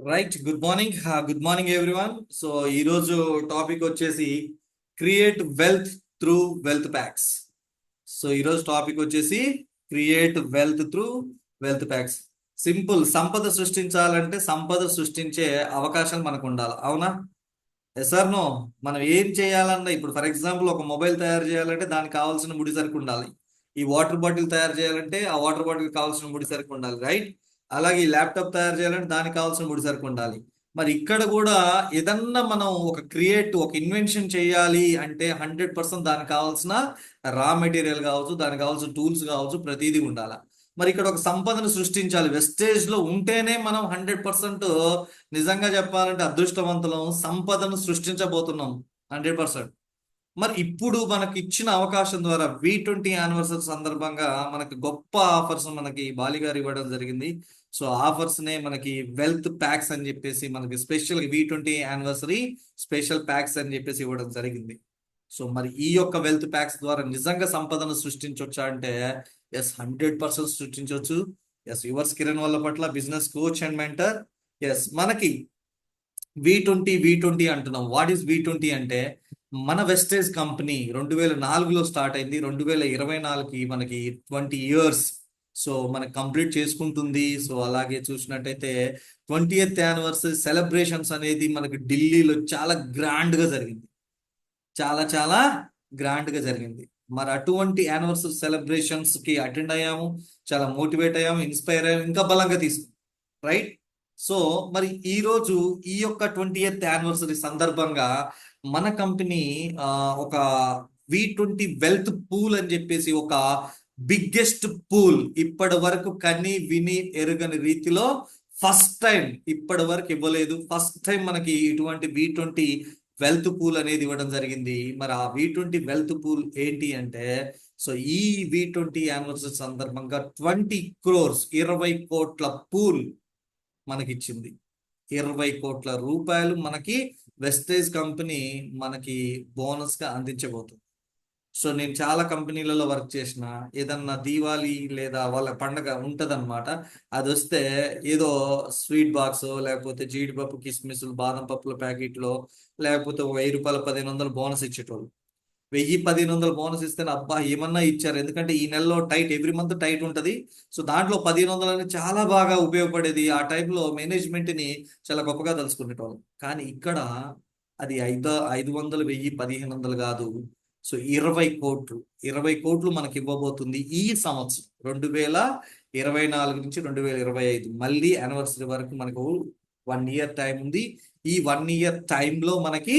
Right. Good morning everyone. So ఈ రోజు topic వచ్చేసి create wealth through wealth packs. So ఈ రోజు టాపిక్ వచ్చేసి create wealth through wealth packs. Simple, సంపద సృష్టించాలంటే సంపద సృష్టించే అవకాశాలు మనకు ఉండాలి, అవునా? Yes or no? మనం ఏం చేయాలన్నా, ఇప్పుడు ఫర్ ఎగ్జాంపుల్ ఒక మొబైల్ తయారు చేయాలంటే దానికి కావాల్సిన ముడి సరుకు ఉండాలి. ఈ వాటర్ బాటిల్ తయారు చేయాలంటే ఆ వాటర్ బాటిల్ కావాల్సిన ముడి సరుకు ఉండాలి, రైట్? అలాగే ఈ ల్యాప్టాప్ తయారు చేయాలంటే దానికి కావాల్సిన ముడి సరుకు ఉండాలి. మరి ఇక్కడ కూడా ఏదన్నా మనం ఒక ఇన్వెన్షన్ చేయాలి అంటే 100% దానికి కావాల్సిన రా మెటీరియల్ కావచ్చు, దానికి కావాల్సిన టూల్స్ కావచ్చు, ప్రతిదీ ఉండాలి. మరి ఇక్కడ ఒక సంపదను సృష్టించాలి, వెస్టేజ్ లో ఉంటేనే మనం 100% నిజంగా చెప్పాలంటే అదృష్టవంతులం, సంపదను సృష్టించబోతున్నాం 100%. మరి ఇప్పుడు మనకి ఇచ్చిన అవకాశం ద్వారా V20 యానివర్సరీ సందర్భంగా మనకి గొప్ప ఆఫర్స్ మనకి బాలి గారు ఇవ్వడం జరిగింది. సో ఆఫర్స్ నే మనకి వెల్త్ ప్యాక్స్ అని చెప్పేసి మనకి special V20 anniversary special packs అని చెప్పేసి ఇవ్వడం జరిగింది. సో మరి ఈ యొక్క వెల్త్ ప్యాక్స్ ద్వారా నిజంగా సంపదను సృష్టించవచ్చా అంటే ఎస్, 100% సృష్టించవచ్చు. ఎస్, యువర్స్ కిరణ్ వల్ల పట్ల business coach and mentor. Yes, మనకి V20 అంటున్నాం. వాట్ ఈస్ V20 అంటే మన వెస్టేజ్ కంపెనీ 2004లో స్టార్ట్ అయింది. 2024కి మనకి 20 years. సో మనకి కంప్లీట్ చేసుకుంటుంది. సో అలాగే చూసినట్టయితే 20th యానివర్సరీ సెలబ్రేషన్స్ అనేది మనకి ఢిల్లీలో చాలా గ్రాండ్ గా జరిగింది. చాలా చాలా గ్రాండ్ గా జరిగింది. మరి అటువంటి యానివర్సరీ సెలబ్రేషన్స్ కి అటెండ్ అయ్యాము, చాలా మోటివేట్ అయ్యాము, ఇన్స్పైర్ అయ్యాము, ఇంకా బలంగా తీసుకున్నాం, రైట్? సో మరి ఈ రోజు ఈ యొక్క 20th యానివర్సరీ సందర్భంగా మన కంపెనీ ఆ, ఒక V20 వెల్త్ పూల్ అని చెప్పేసి ఒక బిగ్గెస్ట్ పూల్, ఇప్పటి వరకు కని విని ఎరుగని రీతిలో ఫస్ట్ టైం, ఇప్పటి వరకు ఇవ్వలేదు, ఫస్ట్ టైం మనకి ఇటువంటి V20 వెల్త్ పూల్ అనేది ఇవ్వడం జరిగింది. మరి ఆ V20 వెల్త్ పూల్ ఏంటి అంటే, సో ఈ V20 యానివర్సరీ సందర్భంగా 20 crores, 20 కోట్ల పూల్ మనకిచ్చింది. 20 కోట్ల రూపాయలు మనకి వెస్టేజ్ కంపెనీ మనకి బోనస్ గా అందించబోతుంది. సో నేను చాలా కంపెనీలలో వర్క్ చేసిన, ఏదన్నా దీవాలి లేదా వాళ్ళ పండగ ఉంటదన్నమాట, అది వస్తే ఏదో స్వీట్ బాక్స్, లేకపోతే జీడిపప్పు కిస్మిస్లు, బాదం పప్పుల ప్యాకెట్లో, లేకపోతే ఒక రూపాయలు 1500 బోనస్ ఇచ్చేటోళ్ళు. 1000 1500 బోనస్ ఇస్తే అబ్బా ఏమన్నా ఇచ్చారు, ఎందుకంటే ఈ నెలలో టైట్, ఎవ్రీ మంత్ టైట్ ఉంటది. సో దాంట్లో 1500 అనేది చాలా బాగా ఉపయోగపడేది. ఆ టైంలో మేనేజ్మెంట్ ని చాలా గొప్పగా తలుచుకునేటోళ్ళం. కానీ ఇక్కడ అది 500 1000 1500 కాదు. సో 20 కోట్లు, 20 కోట్లు మనకి ఇవ్వబోతుంది ఈ సంవత్సరం 2024 నుంచి 2025, మళ్ళీ యానివర్సరీ వరకు మనకు 1 year టైం ఉంది. ఈ 1 year టైంలో మనకి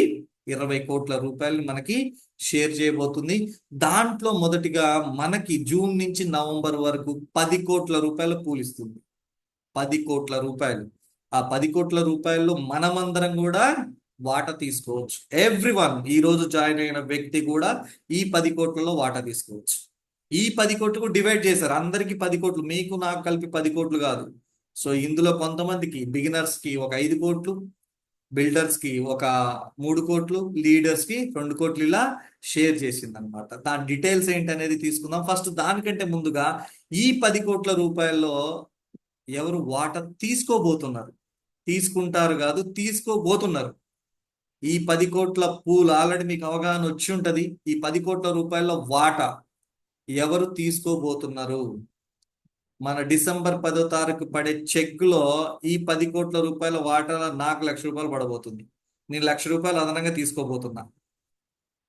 20 కోట్ల రూపాయలు మనకి షేర్ చేయబోతుంది. దాంట్లో మొదటిగా మనకి జూన్ నుంచి నవంబర్ వరకు 10 కోట్ల రూపాయల పూలిస్తుంది. 10 కోట్ల రూపాయలు. ఆ 10 కోట్ల రూపాయల్లో మనమందరం కూడా వాటా తీసుకోవచ్చు. ఎవ్రీవన్, ఈ రోజు జాయిన్ అయిన వ్యక్తి కూడా ఈ 10 కోట్లలో వాటా తీసుకోవచ్చు. ఈ 10 కోట్లకు డివైడ్ చేశారు, అందరికి 10 కోట్లు, మీకు నాకు కలిపి 10 కోట్లు కాదు. సో ఇందులో కొంతమందికి బిగినర్స్ కి ఒక 5 కోట్లు, బిల్డర్స్ కి ఒక 3 కోట్లు, లీడర్స్ కి 2 కోట్లు, ఇలా షేర్ చేసింది అనమాట. దాని డీటెయిల్స్ ఏంటి అనేది తీసుకుందాం. ఫస్ట్ దానికంటే ముందుగా ఈ 10 కోట్ల రూపాయల్లో ఎవరు వాటా తీసుకోబోతున్నారు, తీసుకుంటారు కాదు, తీసుకోబోతున్నారు. ఈ 10 కోట్ల పూల్ ఆల్రెడీ మీకు అవగాహన వచ్చి ఉంటది. ఈ 10 కోట్ల రూపాయల వాటా ఎవరు తీసుకోబోతున్నారు? మన డిసెంబర్ 10వ తారీఖు పడే చెక్ లో ఈ 10 కోట్ల రూపాయల వాటా నాకు ₹1,00,000 పడబోతుంది. నేను ₹1,00,000 అదనంగా తీసుకోబోతున్నా.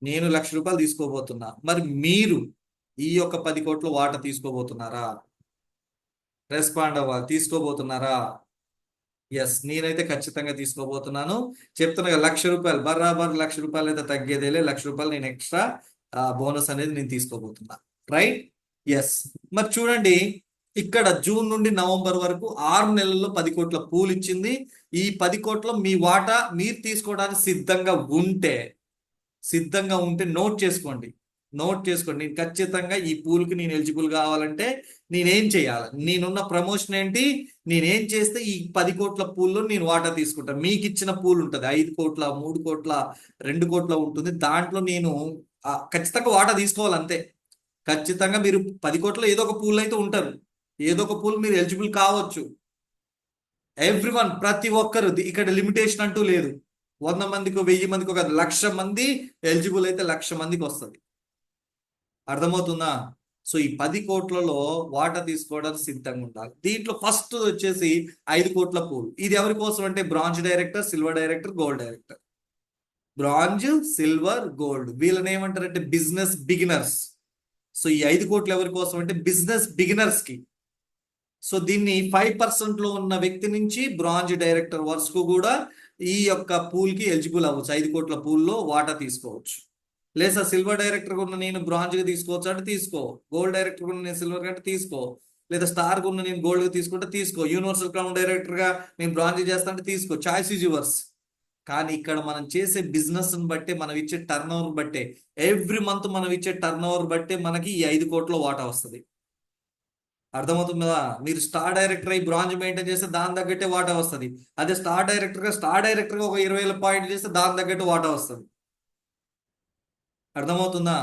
నేను ₹1,00,000 తీసుకోబోతున్నా. మరి మీరు ఈ యొక్క 10 కోట్ల వాటా తీసుకోబోతున్నారా? రెస్పాండ్ అవ్వాలి. తీసుకోబోతున్నారా? ఎస్, నేనైతే ఖచ్చితంగా తీసుకోబోతున్నాను. చెప్తున్నా కదా, ₹1,00,000 బరాబర్, ₹1,00,000 అయితే తగ్గేదేలే. ₹1,00,000 నేను ఎక్స్ట్రా బోనస్ అనేది నేను తీసుకోబోతున్నా, రైట్? ఎస్. మరి చూడండి, ఇక్కడ జూన్ నుండి నవంబర్ వరకు 6 నెలల్లో 10 కోట్ల పూల్ ఇచ్చింది. ఈ 10 కోట్ల మీ వాటా మీరు తీసుకోవడానికి సిద్ధంగా ఉంటే నోట్ చేసుకోండి. నేను ఖచ్చితంగా ఈ పూల్ కి నేను ఎలిజిబుల్ కావాలంటే నేనేం చేయాలి, నేనున్న ప్రమోషన్ ఏంటి, నేనేం చేస్తే ఈ 10 కోట్ల పూల్లో నేను వాటా తీసుకుంటాను. మీకు ఇచ్చిన పూల్ ఉంటుంది, 5 కోట్ల, 3 కోట్ల, 2 కోట్ల ఉంటుంది. దాంట్లో నేను ఖచ్చితంగా వాటా తీసుకోవాలి, అంతే. ఖచ్చితంగా మీరు 10 కోట్ల ఏదో ఒక పూల్ అయితే ఉంటారు, ఏదో ఒక పూల్ మీరు ఎలిజిబుల్ కావచ్చు. ఎవ్రీవన్, ప్రతి ఒక్కరు, ఇక్కడ లిమిటేషన్ అంటూ లేదు. 100 మందికి, 1000 మందికి, ఒక 1,00,000 మంది ఎలిజిబుల్ అయితే 1,00,000 మందికి వస్తుంది. అర్థమవుతుందా? సో ఈ 10 కోట్లలో వాటా తీసుకోవడానికి సిద్ధంగా ఉండాలి. దీంట్లో ఫస్ట్ వచ్చేసి 5 కోట్ల పూల్. ఇది ఎవరి కోసం అంటే bronze director, silver director, gold director. Bronze, silver, gold, వీళ్ళని ఏమంటారంటే బిజినెస్ బిగినర్స్. సో ఈ 5 కోట్లు ఎవరి కోసం అంటే బిజినెస్ బిగినర్స్ కి. సో దీన్ని 5% లో ఉన్న వ్యక్తి నుంచి బ్రాంజ్ డైరెక్టర్ వరకు కూడా ఈ యొక్క పూల్ కి ఎలిజిబుల్ అవ్వచ్చు. 5 కోట్ల పూల్లో వాటా తీసుకోవచ్చు. లేదా సిల్వర్ డైరెక్టర్ ఉన్న నేను బ్రాంజ్ గా తీసుకోవచ్చు అంటే తీసుకో, గోల్డ్ డైరెక్టర్ ఉన్న నేను సిల్వర్ అంటే తీసుకో, లేదా స్టార్ ఉన్న నేను గోల్డ్ గా తీసుకుంటే తీసుకో, యూనివర్సల్ క్రౌన్ డైరెక్టర్ గా నేను బ్రాంజ్ చేస్తా అంటే తీసుకో, చాయిస్ ఈజ్ యువర్స్. కానీ ఇక్కడ మనం చేసే బిజినెస్ బట్టే, మనం ఇచ్చే టర్న్ ఓవర్ బట్టే, ఎవ్రీ మంత్ మనం ఇచ్చే టర్న్ ఓవర్ బట్టే మనకి ఈ 5 కోట్ల వాటా వస్తుంది. అర్థమవుతుందా? మీరు స్టార్ డైరెక్టర్ అయి బ్రాంజ్ మెయింటైన్ చేస్తే దాని తగ్గట్టే వాటా వస్తుంది. అదే స్టార్ డైరెక్టర్ గా ఒక 20,000 పాయింట్ చేస్తే దాని తగ్గట్టు వాటా వస్తుంది. అర్థమవుతుందా?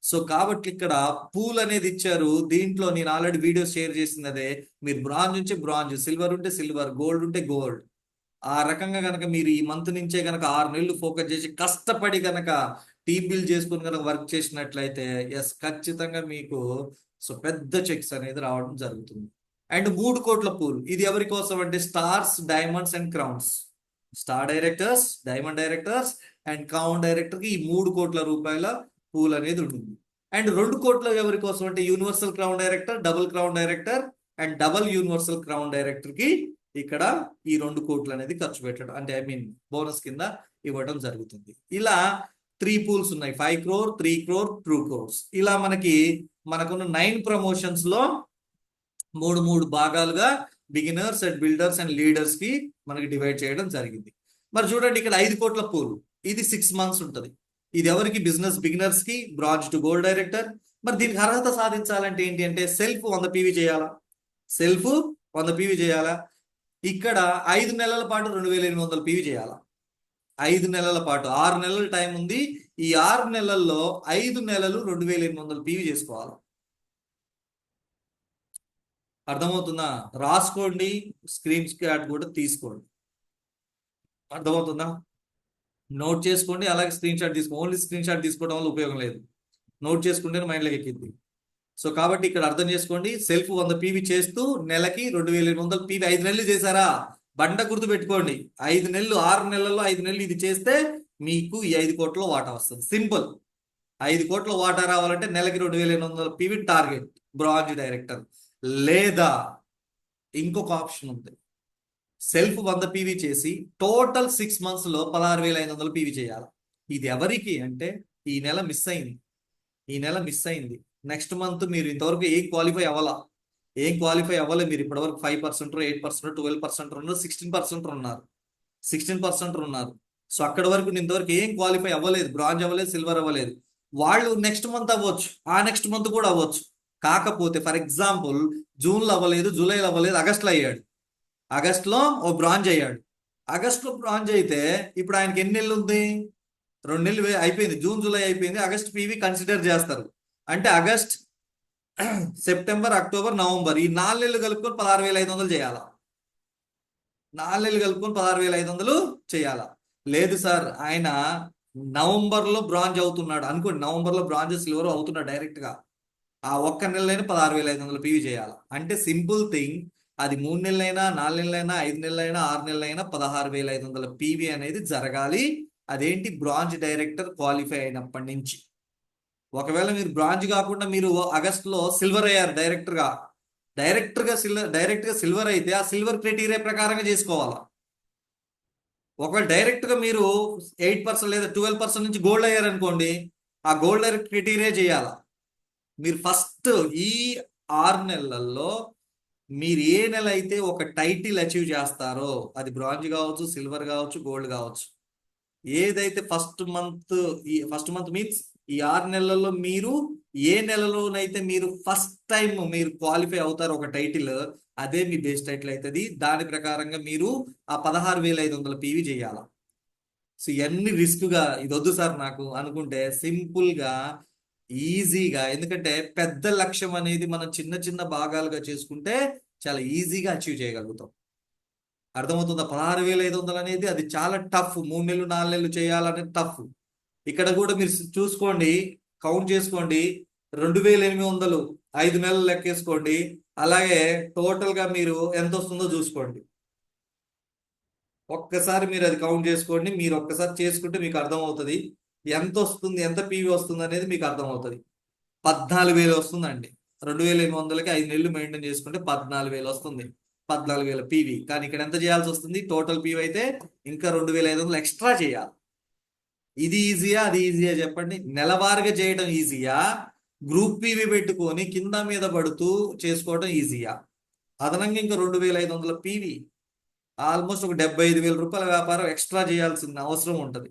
సో కాబట్టి ఇక్కడ పూల్ అనేది ఇచ్చారు. దీంట్లో నేను ఆల్రెడీ వీడియో షేర్ చేసింది అదే. మీరు బ్రాంజ్ ఉంటే బ్రాంజ్, సిల్వర్ ఉంటే సిల్వర్, గోల్డ్ ఉంటే గోల్డ్. ఆ రకంగా కనుక మీరు ఈ మంత్ నుంచే కనుక 6 నెలలు ఫోకస్ చేసి కష్టపడి కనుక టీమ్ బిల్డ్ చేసుకుని కనుక వర్క్ చేసినట్లయితే ఎస్, ఖచ్చితంగా మీకు సో పెద్ద చెక్స్ అనేది రావడం జరుగుతుంది. అండ్ 3 కోట్ల పూల్, ఇది ఎవరి కోసం అంటే stars, diamonds and crowns. Star directors, diamond directors and crown director కి ఈ 3 కోట్ల రూపాయల పూల్ అనేది ఉంటుంది. అండ్ 2 కోట్ల ఎవరి కోసం అంటే universal crown director, double crown director and double universal crown director కి ఇక్కడ ఈ 2 కోట్లు అనేది ఖర్చు పెట్టడం, అంటే ఐ మీన్ బోనస్ కింద ఇవ్వడం జరుగుతుంది. ఇలా 3 పూల్స్ ఉన్నాయి. 5 crore, 3 crore, 2 crores. ఇలా మనకున్న 9 ప్రమోషన్స్ లో 3 భాగాలుగా beginners and builders and leaders కి మనకి డివైడ్ చేయడం జరిగింది. మరి చూడండి, ఇక్కడ 5 కోట్ల పూల్, ఇది 6 months ఉంటుంది. ఇది ఎవరికి? బిజినెస్ బిగినర్స్ కి, బ్రాంజ్ టు గోల్డ్ డైరెక్టర్. మరి దీనికి అర్హత సాధించాలంటే ఏంటి అంటే సెల్ఫ్ 100 PV చేయాలా. సెల్ఫ్ 100 PV చేయాలా. ఇక్కడ 5 నెలల పాటు 2,800 PV చేయాలా. 5 నెలల పాటు, 6 నెలల టైం ఉంది. ఈ 6 నెలల్లో 5 నెలలు 2,800 PV చేసుకోవాలి. అర్థమవుతుందా? రాసుకోండి, స్క్రీన్ షాట్ కూడా తీసుకోండి. అర్థమవుతుందా? నోట్ చేసుకోండి, అలాగే స్క్రీన్ షాట్ తీసుకోండి. ఓన్లీ స్క్రీన్ షాట్ తీసుకోవడం వల్ల ఉపయోగం లేదు, నోట్ చేసుకుంటే మైండ్లోకి ఎక్కింది. సో కాబట్టి ఇక్కడ అర్థం చేసుకోండి, సెల్ఫ్ 100 PV చేస్తూ నెలకి 2,800 PV 5 నెలలు చేశారా, బండ గుర్తు పెట్టుకోండి. 5 నెలలు, 6 నెలల్లో 5 నెలలు ఇది చేస్తే మీకు ఈ 5 కోట్ల వాటా వస్తుంది. సింపుల్. 5 కోట్ల వాటా రావాలంటే నెలకి 2,800 PV టార్గెట్ బ్రాంజ్ డైరెక్టర్. లేదా ఇంకొక ఆప్షన్ ఉంది, సెల్ఫ్ 100 PV చేసి టోటల్ 6 months లో 16,500 PV చేయాలి. ఇది ఎవరికి అంటే ఈ నెల మిస్ అయింది, ఈ నెల మిస్ అయింది. నెక్స్ట్ మంత్ మీరు ఇంతవరకు ఏం క్వాలిఫై అవ్వలే. మీరు ఇప్పటివరకు 5%, 8%, 12% ఉన్నారు, 16% ఉన్నారు, 16% ఉన్నారు. సో అక్కడ వరకు ఇంతవరకు ఏం క్వాలిఫై అవ్వలేదు, బ్రాంజ్ అవ్వలేదు, సిల్వర్ అవ్వలేదు. వాళ్ళు నెక్స్ట్ మంత్ అవ్వచ్చు, ఆ నెక్స్ట్ మంత్ కూడా అవ్వచ్చు. కాకపోతే ఫర్ ఎగ్జాంపుల్ జూన్లో అవ్వలేదు, జూలైలో అవ్వలేదు, ఆగస్టులో అయ్యాడు. ఆగస్టులో ఓ బ్రాంజ్ అయ్యాడు. ఆగస్టులో బ్రాంజ్ అయితే ఇప్పుడు ఆయనకి ఎన్ని నెలలు ఉంది? 2 నెలలు అయిపోయింది. జూన్, జూలై అయిపోయింది. ఆగస్ట్ PV కన్సిడర్ చేస్తారు. అంటే ఆగస్ట్, సెప్టెంబర్, అక్టోబర్, నవంబర్, ఈ 4 నెలలు కలుపుకొని 16,500 చేయాలా. 4 నెలలు కలుపుకొని 16,500 చేయాలా. లేదు సార్, ఆయన నవంబర్లో బ్రాంజ్ అవుతున్నాడు అనుకోండి, నవంబర్లో బ్రాంజ్ సిల్వర్ అవుతున్నాడు డైరెక్ట్ గా, ఆ ఒక్క నెలలైనా 16,500 PV చేయాలి. అంటే సింపుల్ థింగ్, అది 3 నెలలైనా, 4 నెలలైనా, 5 నెలలైనా, 6 నెలలైనా 16,500 PV అనేది జరగాలి. అదేంటి? బ్రాంజ్ డైరెక్టర్ క్వాలిఫై అయినప్పటి నుంచి. ఒకవేళ మీరు బ్రాంజ్ కాకుండా మీరు ఆగస్టులో సిల్వర్ అయ్యారు డైరెక్టర్ గా సిల్వర్ అయితే ఆ సిల్వర్ క్రైటీరియా ప్రకారంగా చేసుకోవాలా. ఒకవేళ డైరెక్ట్ గా మీరు 8% లేదా 12% నుంచి గోల్డ్ అయ్యారు అనుకోండి, ఆ గోల్డ్ డైరెక్ట్ క్రైటీరియా చేయాలా. మీరు ఫస్ట్ ఈ 6 నెలల్లో మీరు ఏ నెల అయితే ఒక టైటిల్ అచీవ్ చేస్తారో, అది బ్రాంజ్ కావచ్చు, సిల్వర్ కావచ్చు, గోల్డ్ కావచ్చు, ఏదైతే ఫస్ట్ మంత్ మీన్స్ ఈ 6 నెలల్లో మీరు ఏ నెలలోనైతే మీరు ఫస్ట్ టైం మీరు క్వాలిఫై అవుతారు ఒక టైటిల్, అదే మీ బేస్ టైటిల్ అవుతుంది. దాని ప్రకారంగా మీరు ఆ 16,500 PV చేయాల. సో ఇవన్నీ రిస్క్ గా, ఇది వద్దు సార్ నాకు అనుకుంటే సింపుల్ గా, ఈజీగా, ఎందుకంటే పెద్ద లక్ష్యం అనేది మనం చిన్న చిన్న భాగాలుగా చేసుకుంటే చాలా ఈజీగా అచీవ్ చేయగలుగుతాం. అర్థమవుతుందా? 16,500 అనేది అది చాలా టఫ్. 3 నెలలు 4 నెలలు చేయాలనేది టఫ్. ఇక్కడ కూడా మీరు చూసుకోండి, కౌంట్ చేసుకోండి. 2,800 5 నెలలు లెక్కేసుకోండి. అలాగే టోటల్ గా మీరు ఎంత వస్తుందో చూసుకోండి. ఒక్కసారి మీరు అది కౌంట్ చేసుకోండి. మీరు ఒక్కసారి చేసుకుంటే మీకు అర్థమవుతుంది ఎంత వస్తుంది, ఎంత పీవీ వస్తుంది అనేది మీకు అర్థమవుతుంది. 14,000 వస్తుందండి. 2,800కి 5 నెలలు మెయింటైన్ చేసుకుంటే 14,000 వస్తుంది. 14,000 పీవీ. కానీ ఇక్కడ ఎంత చేయాల్సి వస్తుంది? టోటల్ పీవీ అయితే ఇంకా 2,500 ఎక్స్ట్రా చేయాలి. ఇది ఈజీయా, అది ఈజీయా చెప్పండి? నెలవారీగా చేయడం ఈజీయా, గ్రూప్ పీవీ పెట్టుకొని కింద మీద పడుతూ చేసుకోవడం ఈజీయా? అదనంగా ఇంకా 2,500 పీవీ, ఆల్మోస్ట్ ఒక 75,000 రూపాయల వ్యాపారం ఎక్స్ట్రా చేయాల్సిన అవసరం ఉంటుంది.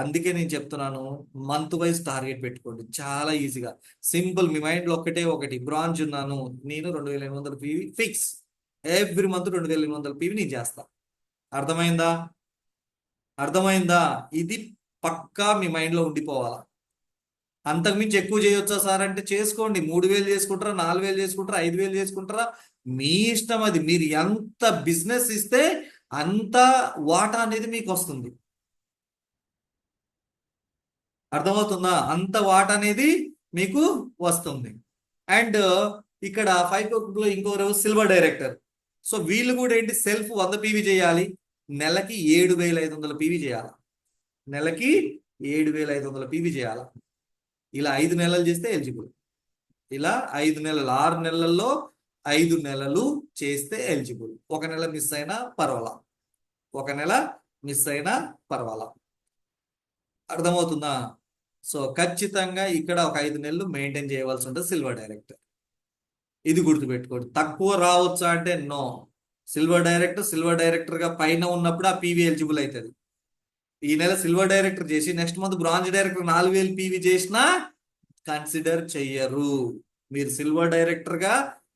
అందుకే నేను చెప్తున్నాను, మంత్ వైజ్ టార్గెట్ పెట్టుకోండి. చాలా ఈజీగా సింపుల్. మీ మైండ్లో ఒకటి బ్రాంచ్ ఉన్నాను నేను, 2,800 PV fix. Every month 2,800 PV నేను చేస్తా. అర్థమైందా? అర్థమైందా? ఇది పక్కా మీ మైండ్లో ఉండిపోవాలా. అంతకుమించి ఎక్కువ చేయొచ్చా సార్ అంటే చేసుకోండి. 3,000 చేసుకుంటారా, 4,000 చేసుకుంటారా, 5,000 చేసుకుంటారా, మీ ఇష్టం. అది మీరు ఎంత బిజినెస్ ఇస్తే అంత వాటా అనేది మీకు వస్తుంది. అర్థమవుతుందా? అంత వాటా అనేది మీకు వస్తుంది. అండ్ ఇక్కడ 5 ఇంకోరు సిల్వర్ డైరెక్టర్. సో వీళ్ళు కూడా ఏంటి, సెల్ఫ్ 100 పీవీ చేయాలి. నెలకి 7,500 పీవీ చేయాలి. నెలకి 7,500 పీవీ చేయాలి. ఇలా 5 నెలలు చేస్తే ఎలిజిబుల్. ఇలా 5 నెలలు, 6 నెలల్లో 5 నెలలు చేస్తే ఎలిజిబుల్. ఒక నెల మిస్ అయినా పర్వాలా, ఒక నెల మిస్ అయినా పర్వాలా. అర్థమవుతుందా? సో ఖచ్చితంగా ఇక్కడ ఒక 5 నెలలు మెయింటైన్ చేయవలసి ఉంటుంది సిల్వర్ డైరెక్టర్. ఇది గుర్తుపెట్టుకోండి. తక్కువ రావచ్చా అంటే నో. సిల్వర్ డైరెక్టర్ గా పైన ఉన్నప్పుడు ఆ పీవీ ఎలిజిబుల్ అవుతుంది. ఈ నెల సిల్వర్ డైరెక్టర్ చేసి next month bronze director 4,000 PV చేసినా కన్సిడర్ చెయ్యరు. మీరు సిల్వర్ డైరెక్టర్ గా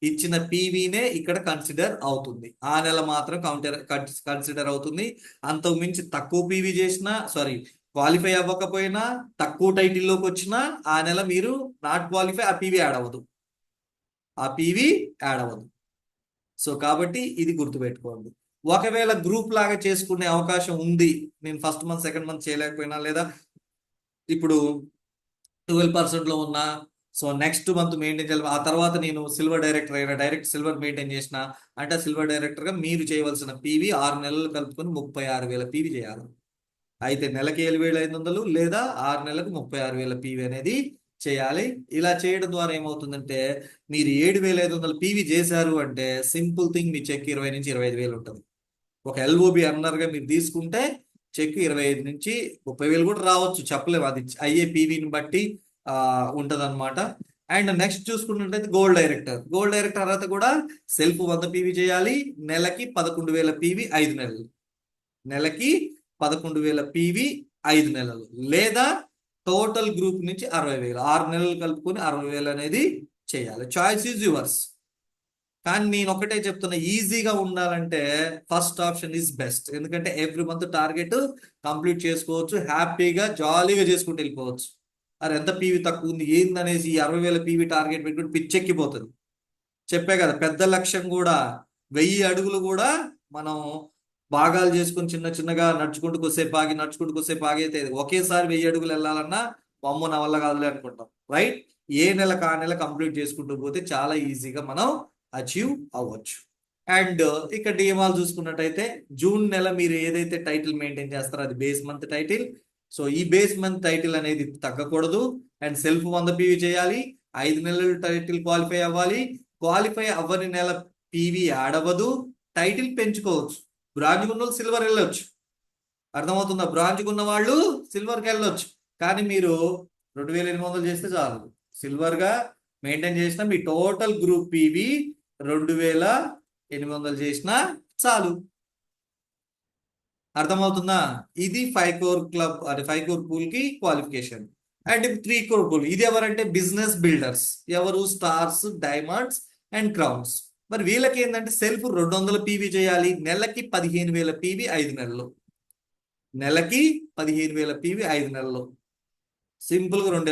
ఇచ్చిన పీవీనే ఇక్కడ కన్సిడర్ అవుతుంది. ఆ నెల మాత్రం కన్సిడర్ అవుతుంది. అంతకు మించి తక్కువ పీవీ చేసినా, సారీ, క్వాలిఫై అవ్వకపోయినా, తక్కువ టైటిల్లోకి వచ్చినా ఆ నెల మీరు నాట్ క్వాలిఫై, ఆ పీవీ యాడ్ అవ్వదు. ఆ పీవీ యాడ్ అవ్వదు. సో కాబట్టి ఇది గుర్తుపెట్టుకోండి. ఒకవేళ గ్రూప్ లాగా చేసుకునే అవకాశం ఉంది, నేను ఫస్ట్ మంత్ సెకండ్ మంత్ చేయలేకపోయినా, లేదా ఇప్పుడు 12% ఉన్నా, సో నెక్స్ట్ మంత్ మెయింటైన్ చేయాలి, ఆ తర్వాత నేను సిల్వర్ డైరెక్టర్ అయినా డైరెక్ట్ సిల్వర్ మెయింటైన్ చేసిన అంటే సిల్వర్ డైరెక్టర్గా మీరు చేయవలసిన పీవీ 6 నెలలు కలుపుకొని 36,000 పీవీ చేయాలి. అయితే నెలకి 7,500 లేదా 6 నెలలకు 36,000 పీవీ అనేది చేయాలి. ఇలా చేయడం ద్వారా ఏమవుతుందంటే, మీరు 7,500 పీవీ చేశారు అంటే సింపుల్ థింగ్, మీ చెక్ 20 నుంచి 25,000 ఉంటుంది. ఒక ఎల్ఓబి అన్నర్గా మీరు తీసుకుంటే చెక్ 25 నుంచి 30,000 కూడా రావచ్చు, చెప్పలేము. అది అయ్యే పీవీని బట్టి ఉంటది అనమాట. అండ్ నెక్స్ట్ చూసుకున్నట్టయితే గోల్డ్ డైరెక్టర్ అర్హత కూడా సెల్ఫ్ 100 పీవీ చేయాలి. నెలకి 11,000 పీవీ 5 నెలలు. నెలకి 11,000 పీవీ 5 నెలలు, లేదా టోటల్ గ్రూప్ నుంచి 60,000, 6 నెలలు కలుపుకొని 60,000 అనేది చేయాలి. Choice is yours. కానీ నేను ఒకటే చెప్తున్నా, ఈజీగా ఉండాలంటే ఫస్ట్ ఆప్షన్ ఈజ్ బెస్ట్. ఎందుకంటే ఎవ్రీ మంత్ టార్గెట్ కంప్లీట్ చేసుకోవచ్చు, హ్యాపీగా జాలీగా చేసుకుంటూ వెళ్ళిపోవచ్చు. అరే ఎంత పీవీ తక్కువ ఉంది ఏందనేసి ఈ 60,000 పీవీ టార్గెట్ పెట్టుకుని పిచ్చెక్కిపోతుంది. చెప్పే కదా, పెద్ద లక్ష్యం కూడా 1000 అడుగులు కూడా మనం భాగాలు చేసుకుని చిన్న చిన్నగా నడుచుకుంటూ కొద్దిసేపు ఆగితే ఒకేసారి 1000 అడుగులు వెళ్ళాలన్నా బొమ్మ నా వల్ల కాదులే అనుకుంటాం, రైట్? ఏ నెలకు ఆ నెల కంప్లీట్ చేసుకుంటూ పోతే చాలా ఈజీగా మనం అచీవ్ అవ్వచ్చు. అండ్ ఇక్కడ డిఎంఆర్ చూసుకున్నట్టయితే జూన్ నెల మీరు ఏదైతే టైటిల్ మెయింటైన్ చేస్తారో అది బేస్ మంత్ టైటిల్. సో ఈ బేస్ మంత్ టైటిల్ అనేది తగ్గకూడదు. అండ్ సెల్ఫ్ 100 పీవీ చేయాలి. 5 నెలలు టైటిల్ క్వాలిఫై అవ్వాలి. క్వాలిఫై అవ్వని నెల పీవీ యాడ్ అవ్వదు. టైటిల్ పెంచుకోవచ్చు. బ్రాంజ్ ఉన్న వాళ్ళు సిల్వర్ వెళ్ళొచ్చు. అర్థమవుతుందా? బ్రాంజ్ ఉన్న వాళ్ళు సిల్వర్కి వెళ్ళొచ్చు. కానీ మీరు 2,800 చేస్తే చాలు. సిల్వర్ గా మెయింటైన్ చేసిన మీ టోటల్ గ్రూప్ పీవీ 2,800 చేసినా చాలు. అర్థమవుతుందా? ఇది 5 crore క్లబ్, అంటే 5 crore పూల్ కి క్వాలిఫికేషన్. అండ్ 3 crore పూల్, ఇది ఎవరంటే బిజినెస్ బిల్డర్స్. ఎవరు? Stars, diamonds and crowns. మరి వీళ్ళకి ఏంటంటే సెల్ఫ్ 200 పీవీ చేయాలి. నెలకి 15,000 పీవీ 5 నెలలు. నెలకి 15,000 పీవీ 5 నెలలు. సింపుల్ గా 2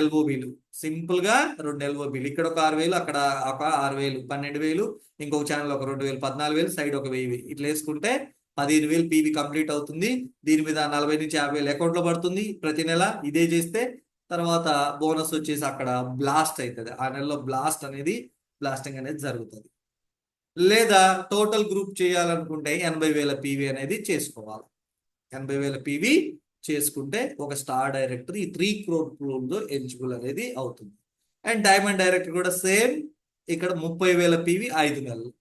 ఎల్ఓబీలు. ఇక్కడ ఒక 6,000, అక్కడ ఒక 6,000, 12,000, ఇంకొక ఛానల్ ఒక 2,000, 14,000, సైడ్ ఒక 1,000, ఇట్లా వేసుకుంటే 15,000 పీవీ కంప్లీట్ అవుతుంది. దీని మీద 40 నుంచి 50,000 అకౌంట్లో పడుతుంది ప్రతి నెల. ఇదే చేస్తే తర్వాత బోనస్ వచ్చేసి అక్కడ బ్లాస్ట్ అవుతుంది. ఆ నెలలో బ్లాస్టింగ్ అనేది జరుగుతుంది. లేదా టోటల్ గ్రూప్ చేయాలనుకుంటే 80,000 పీవీ అనేది చేసుకోవాలి. 80,000 పీవీ చేసుకుంటే ఒక స్టార్ డైరెక్టర్ ఈ 3 crore పూల్లో ఎలిజిబుల్ అనేది అవుతుంది. అండ్ డైమండ్ డైరెక్టర్ కూడా సేమ్. ఇక్కడ 30,000 పీవీ 5 నెలలు.